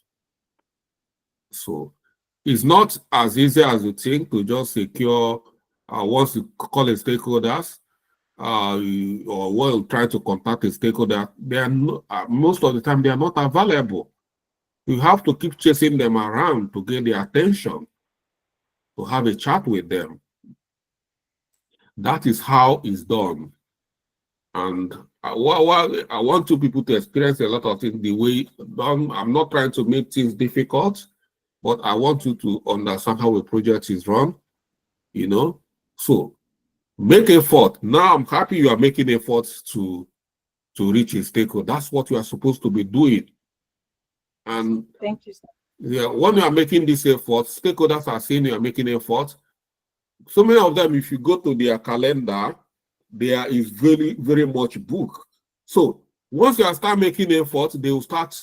So it's not as easy as you think to just secure once you call the stakeholders, or well, try to contact a stakeholder, they are not, most of the time they are not available. You have to keep chasing them around to get their attention, to have a chat with them. That is how it's done. And I want you people to experience a lot of things the way I'm not trying to make things difficult, but I want you to understand how a project is run, you know. So make effort. Now I'm happy you are making efforts to reach a stakeholder. That's what you are supposed to be doing. And Thank you, sir. yeah, when you are making this effort, stakeholders are saying you are making effort. So many of them, if you go to their calendar, there is very, very much book. So once you start making effort, they will start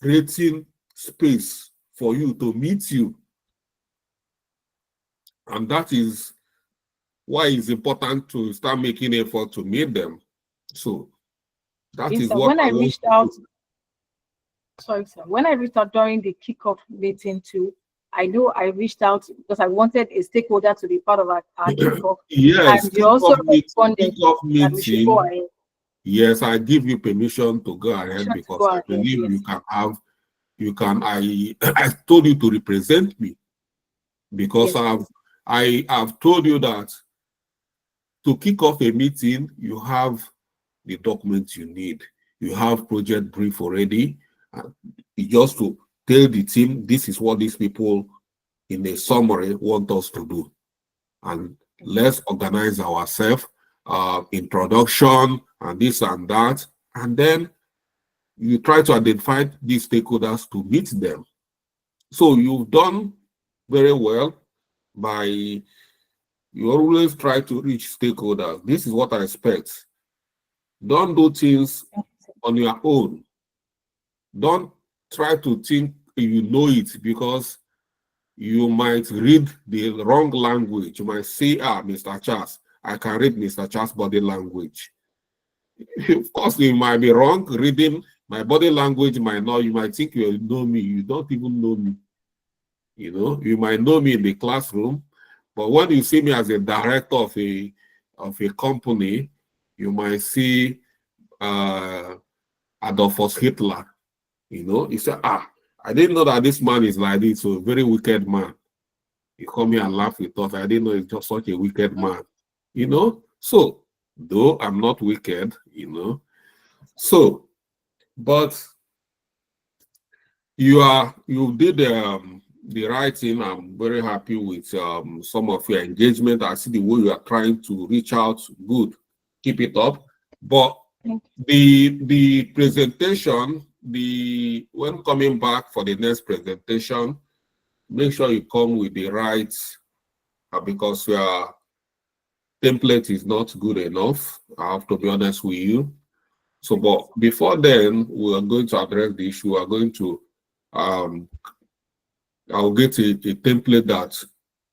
creating space for you to meet you. And that is why it's important to start making effort to meet them. So that Yes, is sir. what When I I want reached to out, do. sorry, sir. When I reached out during the kickoff meeting too, I know I reached out because I wanted a stakeholder to be part of our kickoff, Yes, and you also responded kick-off that we should go meeting. ahead. Yes, I give you permission to go ahead Permission to because go I ahead. believe Yes. I told you to represent me because Yes. I've told you that to kick off a meeting, you have the documents you need. You have project brief already. Just to tell the team, this is what these people in a summary want us to do. And let's organize ourselves, introduction and this and that. And then you try to identify these stakeholders to meet them. So you've done very well by, you always try to reach stakeholders. This is what I expect. Don't do things on your own. Don't try to think you know it because you might read the wrong language. You might say, Mr. Charles, I can read Mr. Charles' body language. Of course, you might be wrong. Reading my body language might not, you might think you know me. You don't even know me. You know, you might know me in the classroom, but when you see me as a director of a company, you might see Adolfus Hitler. You know, you say, I didn't know that this man is like this, so a very wicked man. He come here and laugh with us. I didn't know he's just such a wicked man. You know, so though I'm not wicked, you know, so but you did the right thing. I'm very happy with some of your engagement. I see the way you are trying to reach out. Good, keep it up. But the presentation, when coming back for the next presentation, make sure you come with the right because your template is not good enough. I have to be honest with you. So, but before then, we are going to address the issue. We are going to I'll get a template that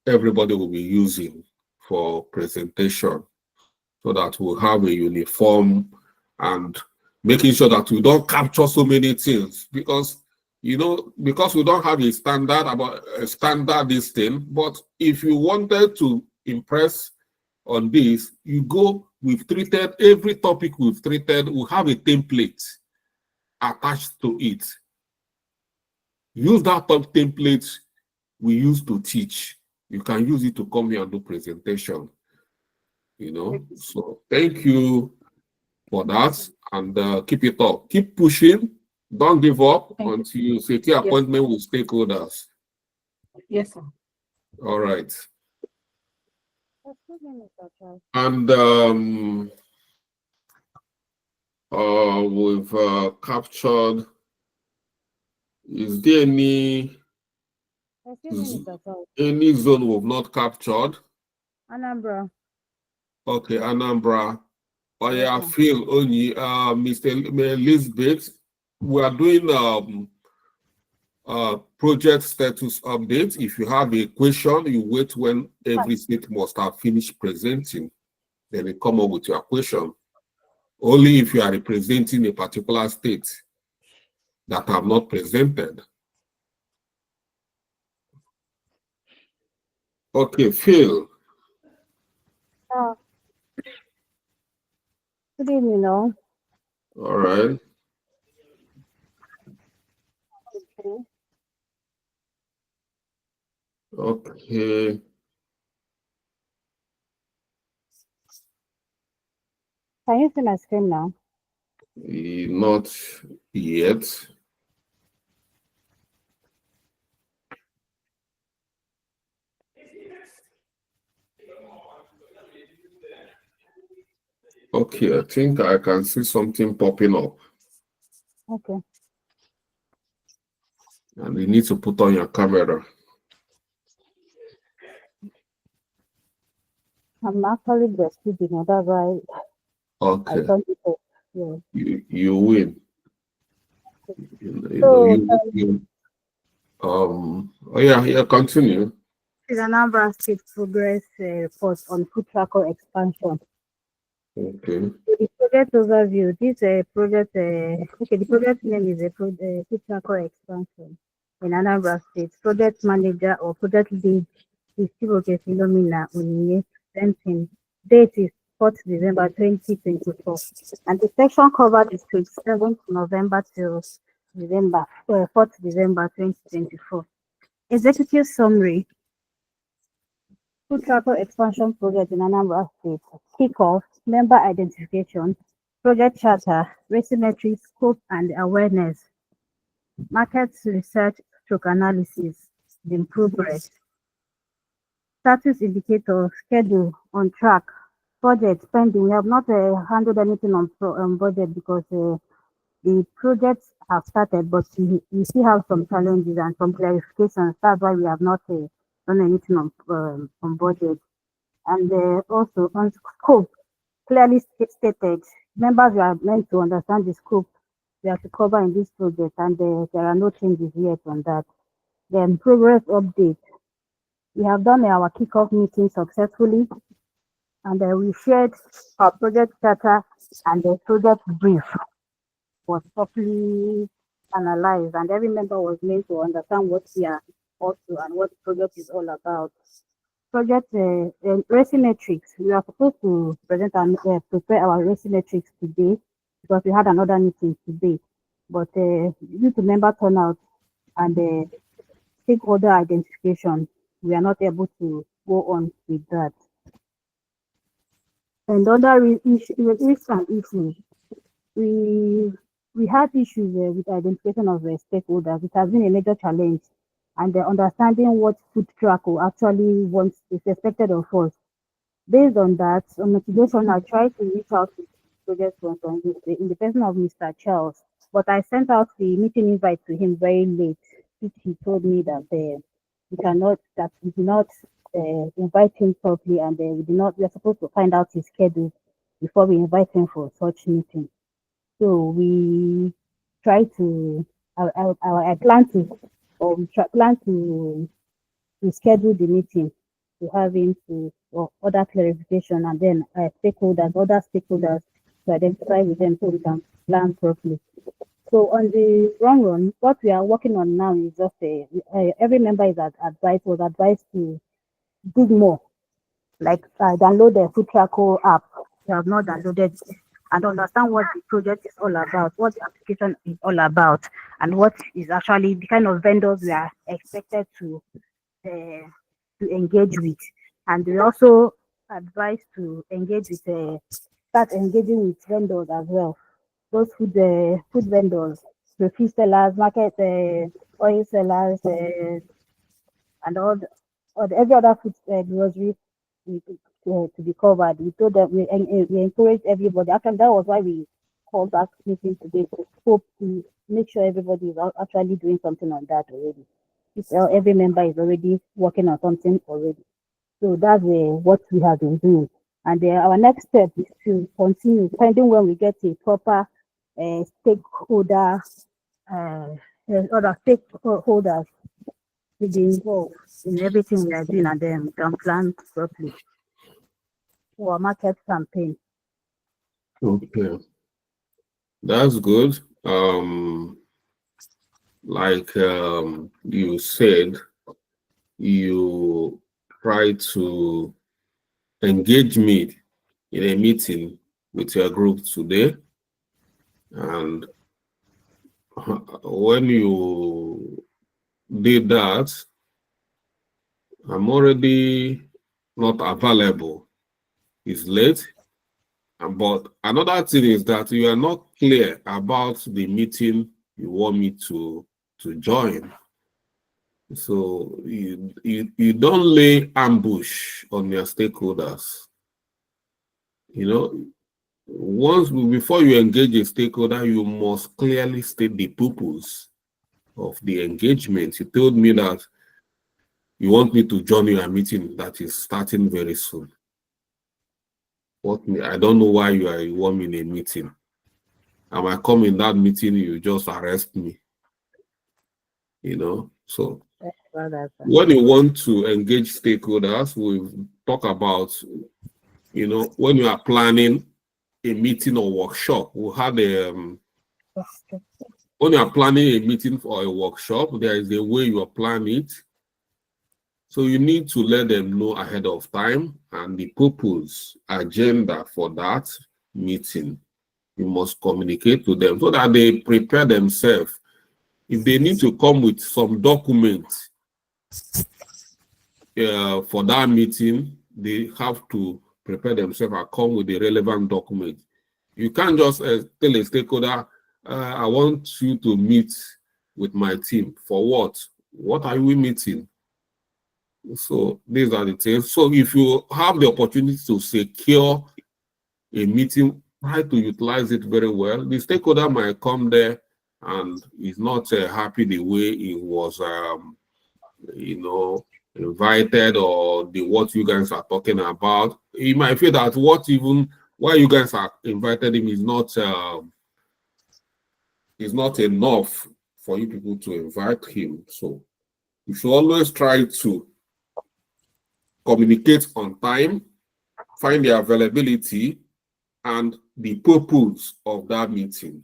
everybody will be using for presentation so that we'll have a uniform and making sure that we don't capture so many things because you know, because we don't have a standard about a standard this thing, but if you wanted to impress on this, you go, we've treated every topic we've treated, we have a template attached to it. Use that template we use to teach. You can use it to come here and do presentation. You know, so thank you for that, and keep it up. Keep pushing. Don't give up until you secure appointment with stakeholders. Yes, sir. All right. Excuse me, Mr. Charles. And we've captured. Is there Excuse me, Mr. Charles. any zone we've not captured? Anambra. Okay, Anambra. Oh yeah, Yes, Phil Onyi, Mr. Elizabeth, we are doing project status update. If you have a question, you wait when every state must have finished presenting. Then you come up with your question. Only if you are representing a particular state that have not presented. Okay, Phil. Good evening, all. All right. Okay. Can you see my screen now? Not yet. Okay, I think I can see something popping up. Okay. And you need to put on your camera. I'm actually breastfeeding, that's why I Okay. turned it off. Yeah. You win. You So, oh yeah, continue. the Anambra State Progress Report on Foodtraco expansion. Okay. So the project overview. This project, okay, the project name is Foodtraco expansion in Anambra State. Project manager or project lead is Chibuke Philomena Onyinye. Presenting date is 4th December 2024, and the section covered is 27th November till December 4th December 2024. Executive summary. Foodtraco expansion project in Anambra State. Kickoff, member identification, project charter, resimetry, scope and awareness, market research stroke analysis, in progress. Status indicator, schedule, on track, budget, spending. We have not handled anything on budget because the projects have started, but we still have some challenges and some clarifications. That's why we have not done anything on budget. And also on scope, clearly stated, members are meant to understand the scope we have to cover in this project, and there are no changes yet on that. Then progress update. We have done our kickoff meeting successfully, and we shared our project data, and the project brief was properly analyzed, and every member was made to understand what we are also and what the project is all about. Project Resimetrics. We are supposed to present and prepare our Resimetrics today because we had another meeting today. But due to member turnout and stakeholder identification, we are not able to go on with that. And other risks and issues. We had issues with identification of stakeholders. It has been a major challenge, and understanding what Foodtraco actually wants is expected of us. Based on that, on motivation, I tried to reach out to project sponsor in the person of Mr. Charles, but I sent out the meeting invite to him very late, which he told me that we did not invite him properly, and we are supposed to find out his schedule before we invite him for such meeting. So we try to, I plan to, or we plan to schedule the meeting to have him to or other clarification, and then other stakeholders to identify with them so we can plan properly. So on the long run, what we are working on now is just every member was advised to dig more, like download the Foodtraco app. We have not downloaded it, and understand what the project is all about, what the application is all about, and what is actually the kind of vendors we are expected to engage with. And we also advise to engage with start engaging with vendors as well. Those food vendors, the fish sellers, market oil sellers, and every other food grocery to be covered. We told them we encourage everybody. Actually, that was why we called that meeting today to hope to make sure everybody is actually doing something on that already. Every member is already working on something already. So that's what we have been doing. And our next step is to continue, pending when we get a proper stakeholder, other stakeholders to be involved in everything we are doing, and then we can plan properly for our market campaign. Okay. That's good. Like you said, you try to engage me in a meeting with your group today. And when you did that, I'm already not available. It's late. But another thing is that you are not clear about the meeting you want me to join. So you don't lay ambush on your stakeholders. You know, before you engage a stakeholder, you must clearly state the purpose of the engagement. You told me that you want me to join your meeting that is starting very soon. I don't know why you want me in a meeting. I might come in that meeting, you just arrest me. You know, so when you want to engage stakeholders, we talk about, you know, when you are planning a meeting or workshop, we had when you are planning a meeting for a workshop, there is a way you plan it. So you need to let them know ahead of time and the purpose, agenda for that meeting. You must communicate to them so that they prepare themselves. If they need to come with some documents for that meeting, they have to prepare themselves and come with the relevant document. You can't just tell a stakeholder, I want you to meet with my team. For what? What are we meeting? So these are the things. So if you have the opportunity to secure a meeting, try to utilize it very well. The stakeholder might come there and is not happy the way he was, you know, invited, or what you guys are talking about. He might feel that why you guys are invited him is not enough for you people to invite him. So you should always try to communicate on time, find the availability and the purpose of that meeting.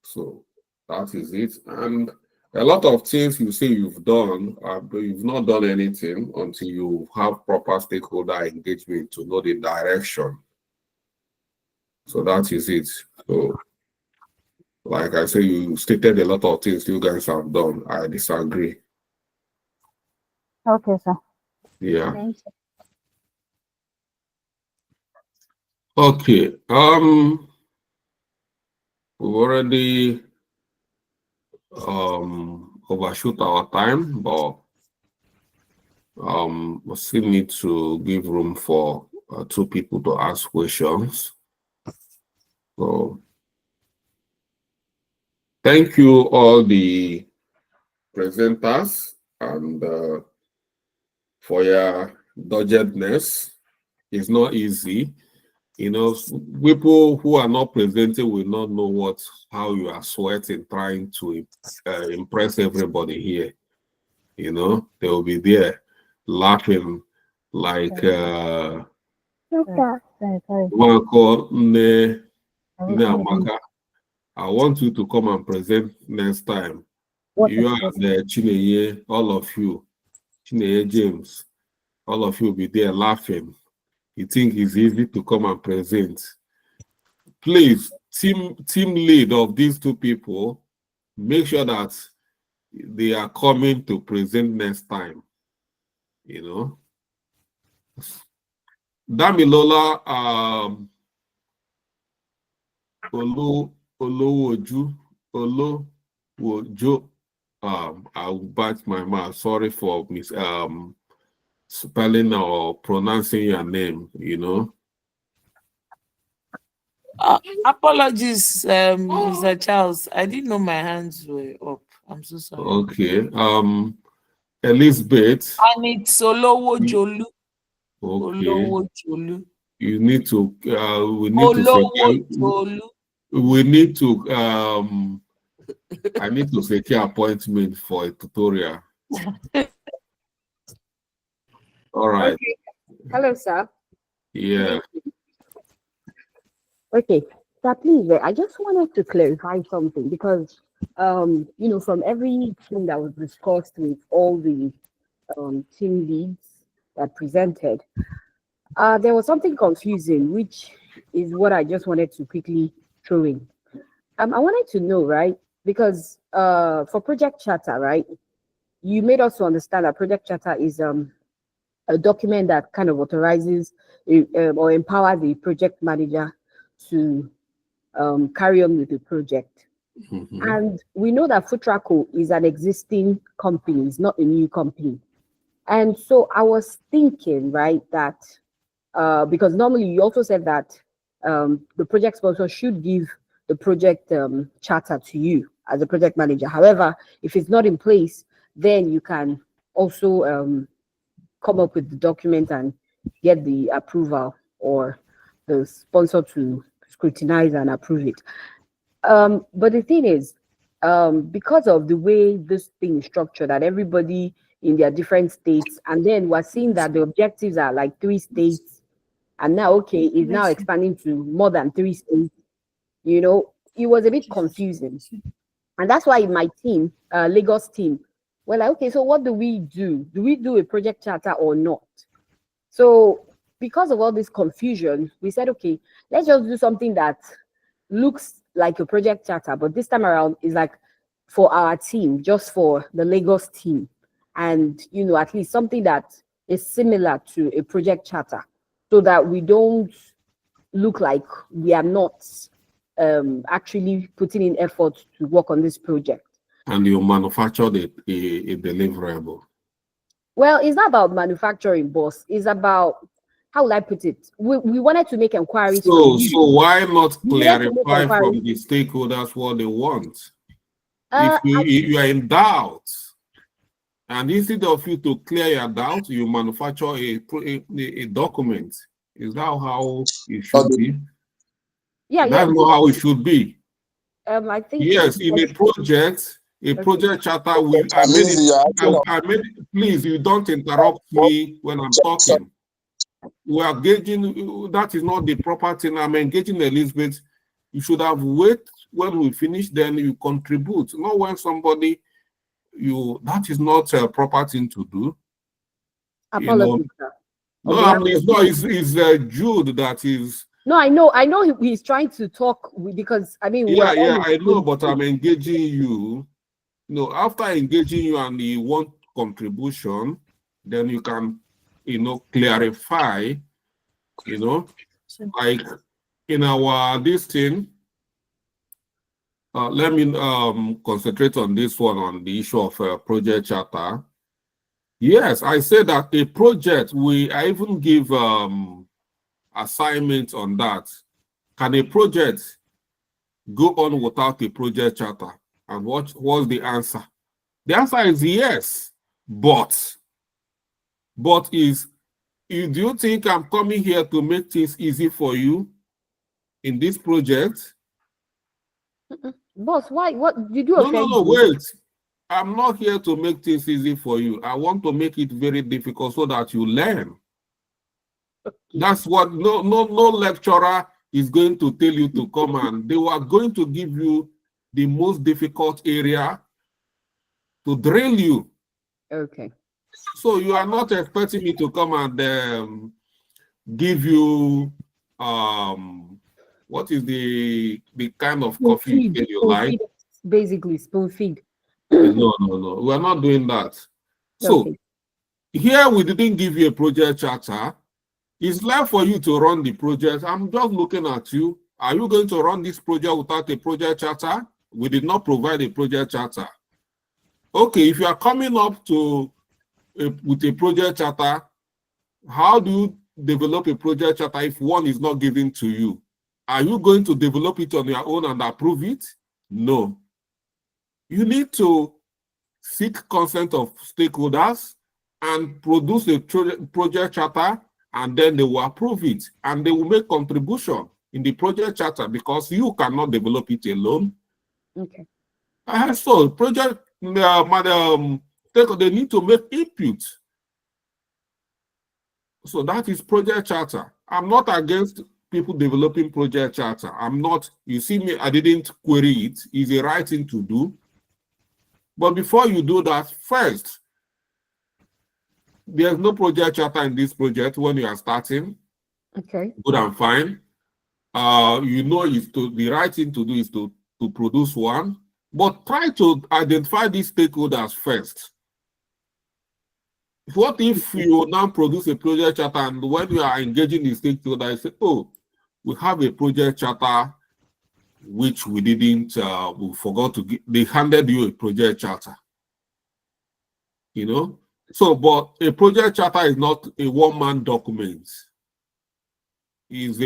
So that is it. And a lot of things you say you've done, but you've not done anything until you have proper stakeholder engagement to know the direction. So that is it. So, like I say, you stated a lot of things you guys have done. I disagree. Okay, sir. Yeah. Thank you. Okay. We've already overshoot our time, but we still need to give room for two people to ask questions. So thank you all the presenters and for your doggedness. It's not easy. You know, people who are not presenting will not know how you are sweating trying to impress everybody here. You know, they will be there laughing like Marco, I want you to come and present next time. You are the Chineye, all of you, Chineye James, all of you will be there laughing. You think it's easy to come and present. Please, team lead of these two people, make sure that they are coming to present next time. You know. Damilola Olowoju, I'll bite my mouth. Sorry for spelling or pronouncing your name, you know. Apologies, Mr. Charles. I didn't know my hands were up. I'm so sorry. Okay. Elizabeth. And it's Olowojolu. Okay. Olowojolu. You need to we need to we need to I need to secure appointment for a tutorial. All right. Okay. Hello, sir. Yeah. Okay. So please, I just wanted to clarify something because, you know, from everything that was discussed with all the team leads that presented, there was something confusing, which is what I just wanted to quickly throw in. I wanted to know, right? Because for project charter, right, you made us to understand that project charter is a document that kind of authorizes or empowers the project manager to carry on with the project. And we know that Foodtraco is an existing company, it's not a new company. And so I was thinking, right, that because normally you also said that the project sponsor should give the project charter to you as a project manager. However, if it's not in place, then you can also come up with the document and get the approval or the sponsor to scrutinize and approve it. But the thing is, because of the way this thing is structured, that everybody in their different states, and then we're seeing that the objectives are like 3 states, and now it's now expanding to more than 3 states. You know, it was a bit confusing, and that's why my team, Lagos team, we're like, okay, so what do we do? Do we do a project charter or not? So because of all this confusion, we said, okay, let's just do something that looks like a project charter, but this time around is like for our team, just for the Lagos team, and you know, at least something that is similar to a project charter, so that we don't look like we are not actually putting in effort to work on this project. And you manufactured a deliverable. Well, it's not about manufacturing, boss. It's about, how will I put it? We wanted to make inquiries. So why not clarify from the stakeholders what they want? If you are in doubt, and instead of you to clear your doubt, you manufacture a document. Is that how it should be? Yeah, that's not how it should be. I think yes, in a project charter, please, you don't interrupt me when I'm talking. We are engaging, that is not the proper thing. I'm engaging Elizabeth. You should have waited when we finish, then you contribute. Not when somebody, that is not a proper thing to do. Apologies, sir. No, it's not, it's Jude that is. No, I know he's trying to talk because, I mean, I know, but I'm engaging you. No, after engaging you and you want contribution, then you can, clarify, like in our this thing. Let me concentrate on this one, on the issue of project charter. Yes, I said that a project, I even give assignments on that. Can a project go on without a project charter? And what's the answer? The answer is yes, but do you think I'm coming here to make things easy for you in this project? Boss, why? What did you offend No, me? wait. I'm not here to make things easy for you. I want to make it very difficult so that you learn. Okay. That's what no lecturer is going to tell you to come and they were going to give you the most difficult area to drill you. Okay. So you are not expecting me to come and give you what is the kind of coffee you like? Basically, spoon feed. No. We're not doing that. So okay. Here we didn't give you a project charter. It's left for you to run the project. I'm just looking at you. Are you going to run this project without a project charter? We did not provide a project charter. Okay, if you are coming up with a project charter, how do you develop a project charter if one is not given to you? Are you going to develop it on your own and approve it? No. You need to seek consent of stakeholders and produce a project charter, and then they will approve it and they will make contribution in the project charter because you cannot develop it alone. Okay. So project they need to make input. So that is project charter. I'm not against people developing project charter. I'm not, you see me, I didn't query it. It's a right thing to do. But before you do that, first, there's no project charter in this project when you are starting. Okay. Good and fine. you know, is to the right thing to do is to produce one, but try to identify these stakeholders first. What if you now produce a project charter and when you are engaging the stakeholders, you say, oh, we have a project charter which we didn't, we forgot to give, they handed you a project charter. You know? So, but a project charter is not a one-man document. It's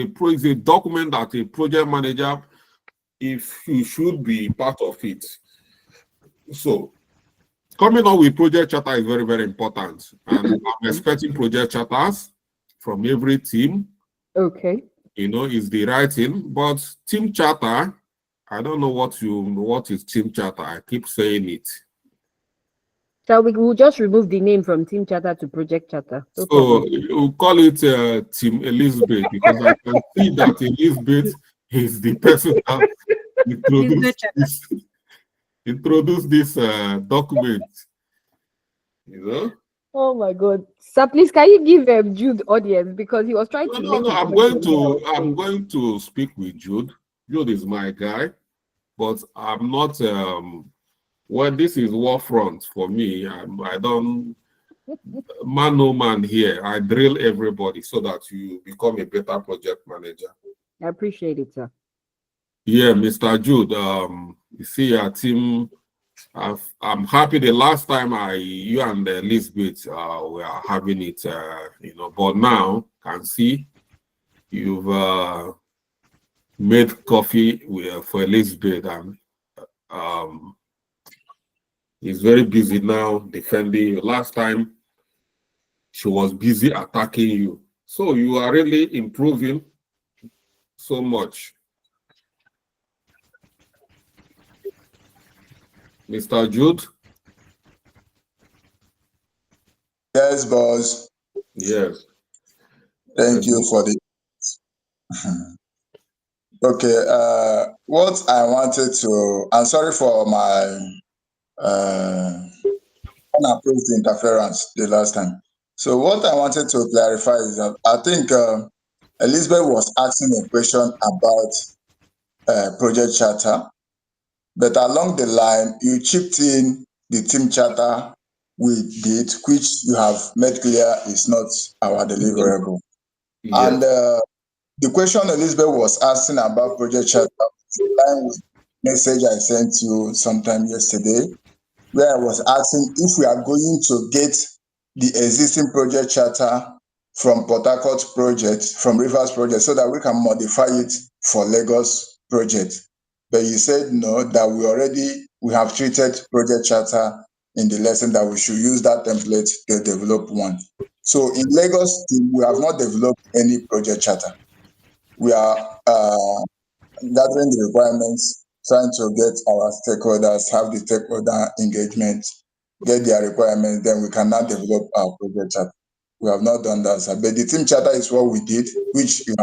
a document that a project manager, if you should be part of it. So, coming up with project charter is very, very important. And I'm expecting project charters from every team. Okay. You know, is the right thing. But team charter, I don't know what is team charter. I keep saying it. So we will just remove the name from team charter to project charter. No So problem. we'll call it Team Elizabeth because I can see that Elizabeth is the person that introduced this document. You know. Oh my God, sir! Please, can you give Jude audience because he was trying to make. No. I'm going to speak with Jude. Jude is my guy, but I'm not. Well, this is war front for me. I don't man no man here. I drill everybody so that you become a better project manager. I appreciate it, sir. Yeah, Mr. Jude. You see our team. I'm happy the last time you and Elizabeth were having it, you know, but now can see you've made coffee for Elizabeth, and he's very busy now defending you. Last time she was busy attacking you, so you are really improving so much. Mr. Jude? Yes, boss. Yes. Thank you for the. Okay, what I wanted to, I'm sorry for my unapproved interference the last time. So what I wanted to clarify is that I think Elizabeth was asking a question about project charter, but along the line you chipped in the team charter we did, which you have made clear is not our deliverable. Yes. And the question Elizabeth was asking about project charter was in line with the message I sent you sometime yesterday, where I was asking if we are going to get the existing project charter from Port Harcourt project, from Rivers project, so that we can modify it for Lagos project. But you said no, that we have treated project charter in the lesson that we should use that template to develop one. So in Lagos, we have not developed any project charter. We are gathering the requirements, trying to get our stakeholders, have the stakeholder engagement, get their requirements, then we can now develop our project charter. We have not done that, sir. But the team charter is what we did, which you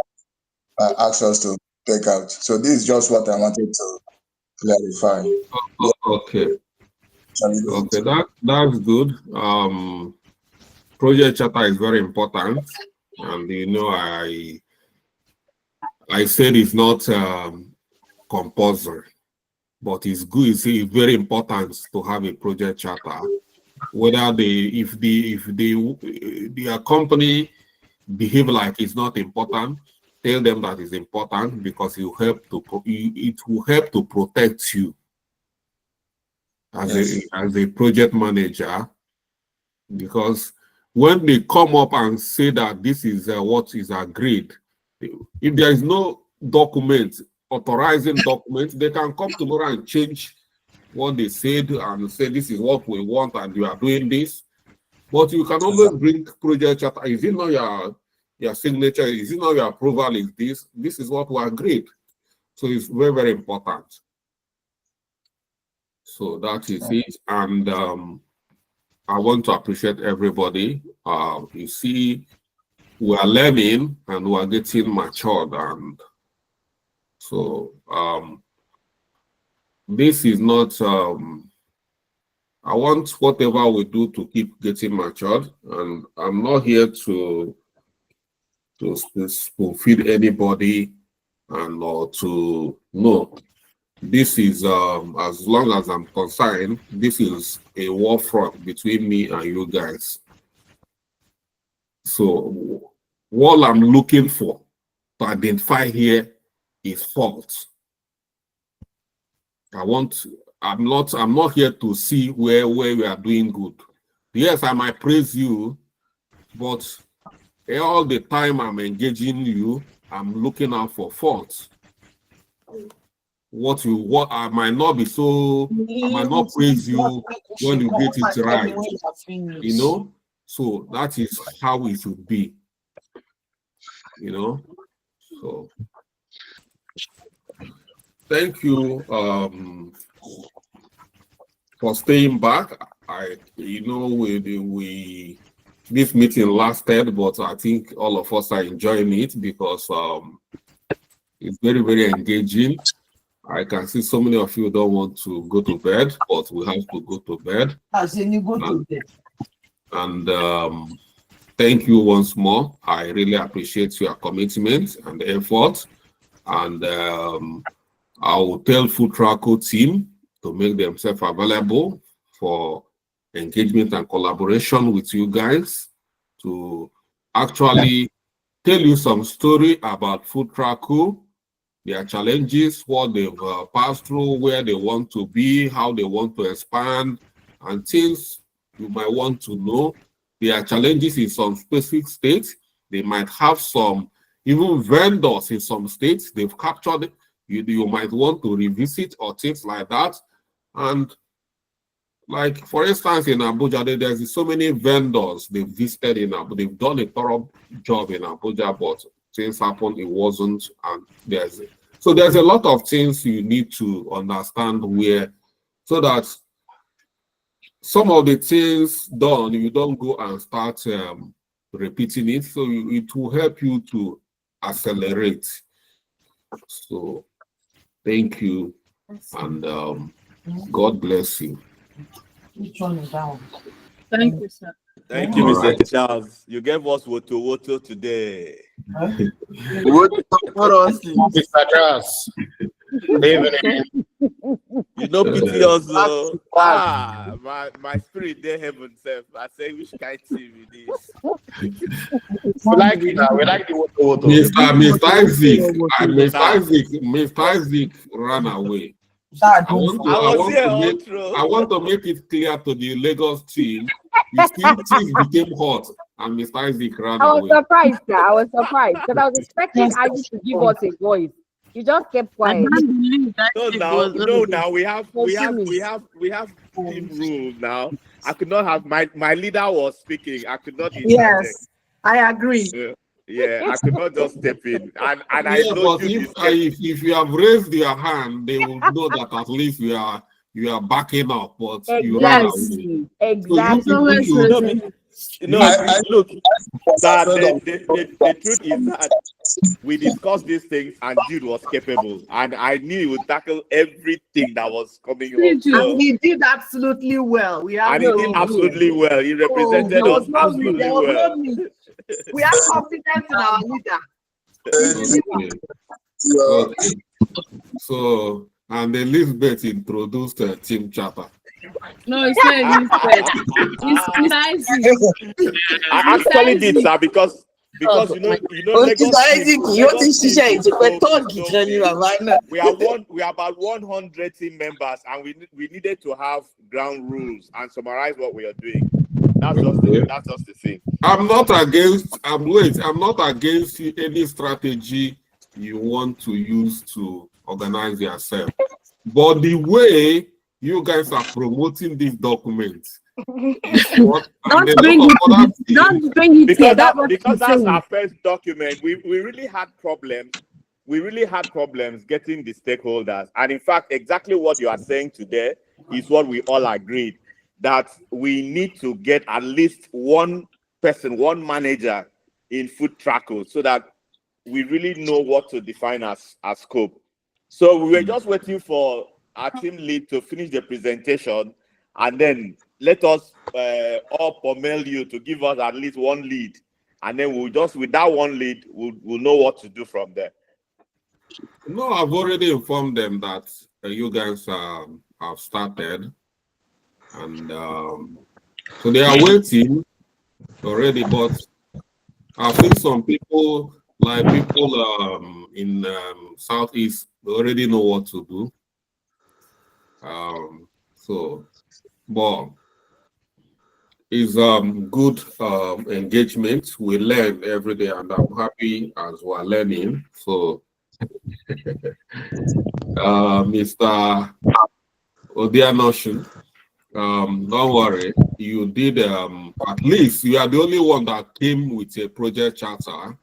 have asked us to take out. So this is just what I wanted to clarify. Okay. Okay, that's good. Project charter is very important, and you know I said it's not compulsory, but it's good. It's very important to have a project charter. Whether if their company behave like it's not important, tell them that it's important because it will help to protect you as a project manager. Because when they come up and say that this is what is agreed, if there is no document, authorizing document, they can come tomorrow and change what they said and say this is what we want and you are doing this. But you can always bring project charter. Is it not your signature? Is it not your approval? Is this? This is what we agreed. So it's very, very important. So that is it. And I want to appreciate everybody. You see, we are learning and we are getting matured, and so this is not. I want whatever we do to keep getting matured, and I'm not here to spoon feed anybody and to know this is, as long as I'm concerned, this is a war front between me and you guys. So what I'm looking for to identify here is fault. I'm not here to see where we are doing good. Yes, I might praise you, but all the time I'm engaging you, I'm looking out for faults. What I might not be so, I might not praise you when you get it right, you know. So that is how it should be, you know. So thank you for staying back. This meeting lasted, but I think all of us are enjoying it because it's very, very engaging. I can see so many of you don't want to go to bed, but we have to go to bed. And thank you once more. I really appreciate your commitment and effort. And I will tell Foodtraco team to make themselves available for engagement and collaboration with you guys to actually tell you some story about Foodtraco, their challenges, what they've passed through, where they want to be, how they want to expand, and things you might want to know. There are challenges in some specific states. They might have some, even vendors in some states, they've captured, you might want to revisit or things like that. And like, for instance, in Abuja, there's so many vendors they've visited in Abuja. They've done a thorough job in Abuja, but things happened, it wasn't. And there's a lot of things you need to understand where, so that some of the things done, you don't go and start repeating it. So it will help you to accelerate. So thank you, and God bless you. Which one is that one? Thank you, sir. Thank you, All Mr. right. Charles. You gave us woto today. Mr. Charles. Good evening. You know, pity also. My spirit there, heaven self. I say, which kind of TV this? We like it now. We like the woto. Mr. Isaac ran away. I want to make it clear to the Lagos team. You see, things became hot, and Mr. Isaac ran I was away. surprised, sir. I was surprised because I was expecting Isaac to give us a voice. You just kept quiet. Now we have team rules now. I could not have my leader was speaking. I could not interject. Yes, I agree. Yeah, I could not just step in. And I know but if you have raised your hand, they will know that at least you are backing up. But you ran away. Exactly. Look, the truth is that we discussed these things and Jude was capable, and I knew he would tackle everything that was coming up. And he did absolutely well. He did absolutely well. He represented us absolutely well. We have confidence in our leader. Okay. So, and Elizabeth introduced a team charter. No, it's not Elizabeth. It's Isaac. I actually did, sir, because you know Lagos team, we are about 100 team members, and we needed to have ground rules and summarize what we are doing. That's just the thing. I'm not against any strategy you want to use to organize yourself, but the way you guys are promoting this document, Don't bring it here. Because that's our first document. We really had problems. We really had problems getting the stakeholders, and in fact, exactly what you are saying today is what we all agreed, that we need to get at least one person, one manager in Foodtraco, so that we really know what to define as scope. So we were just waiting for our team lead to finish the presentation, and then let us all pommel you to give us at least one lead, and then we'll just, with that one lead, we'll know what to do from there. No, I've already informed them that you guys have started, and so they are waiting already. But I've seen some people, like people in Southeast, they already know what to do. So, but it's good engagement. We learn every day, and I'm happy as we're learning. So, Mr. Odianoshin, don't worry. You did at least you are the only one that came with a project charter.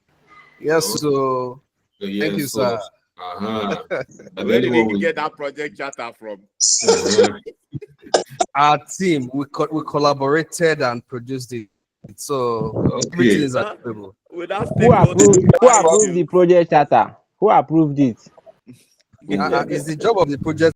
Yes, so Yes, thank you, so, sir. Where did you get that project charter from? Our team, we collaborated and produced it. So everything is available. Who approved the project charter? Who approved it? It's the job of the project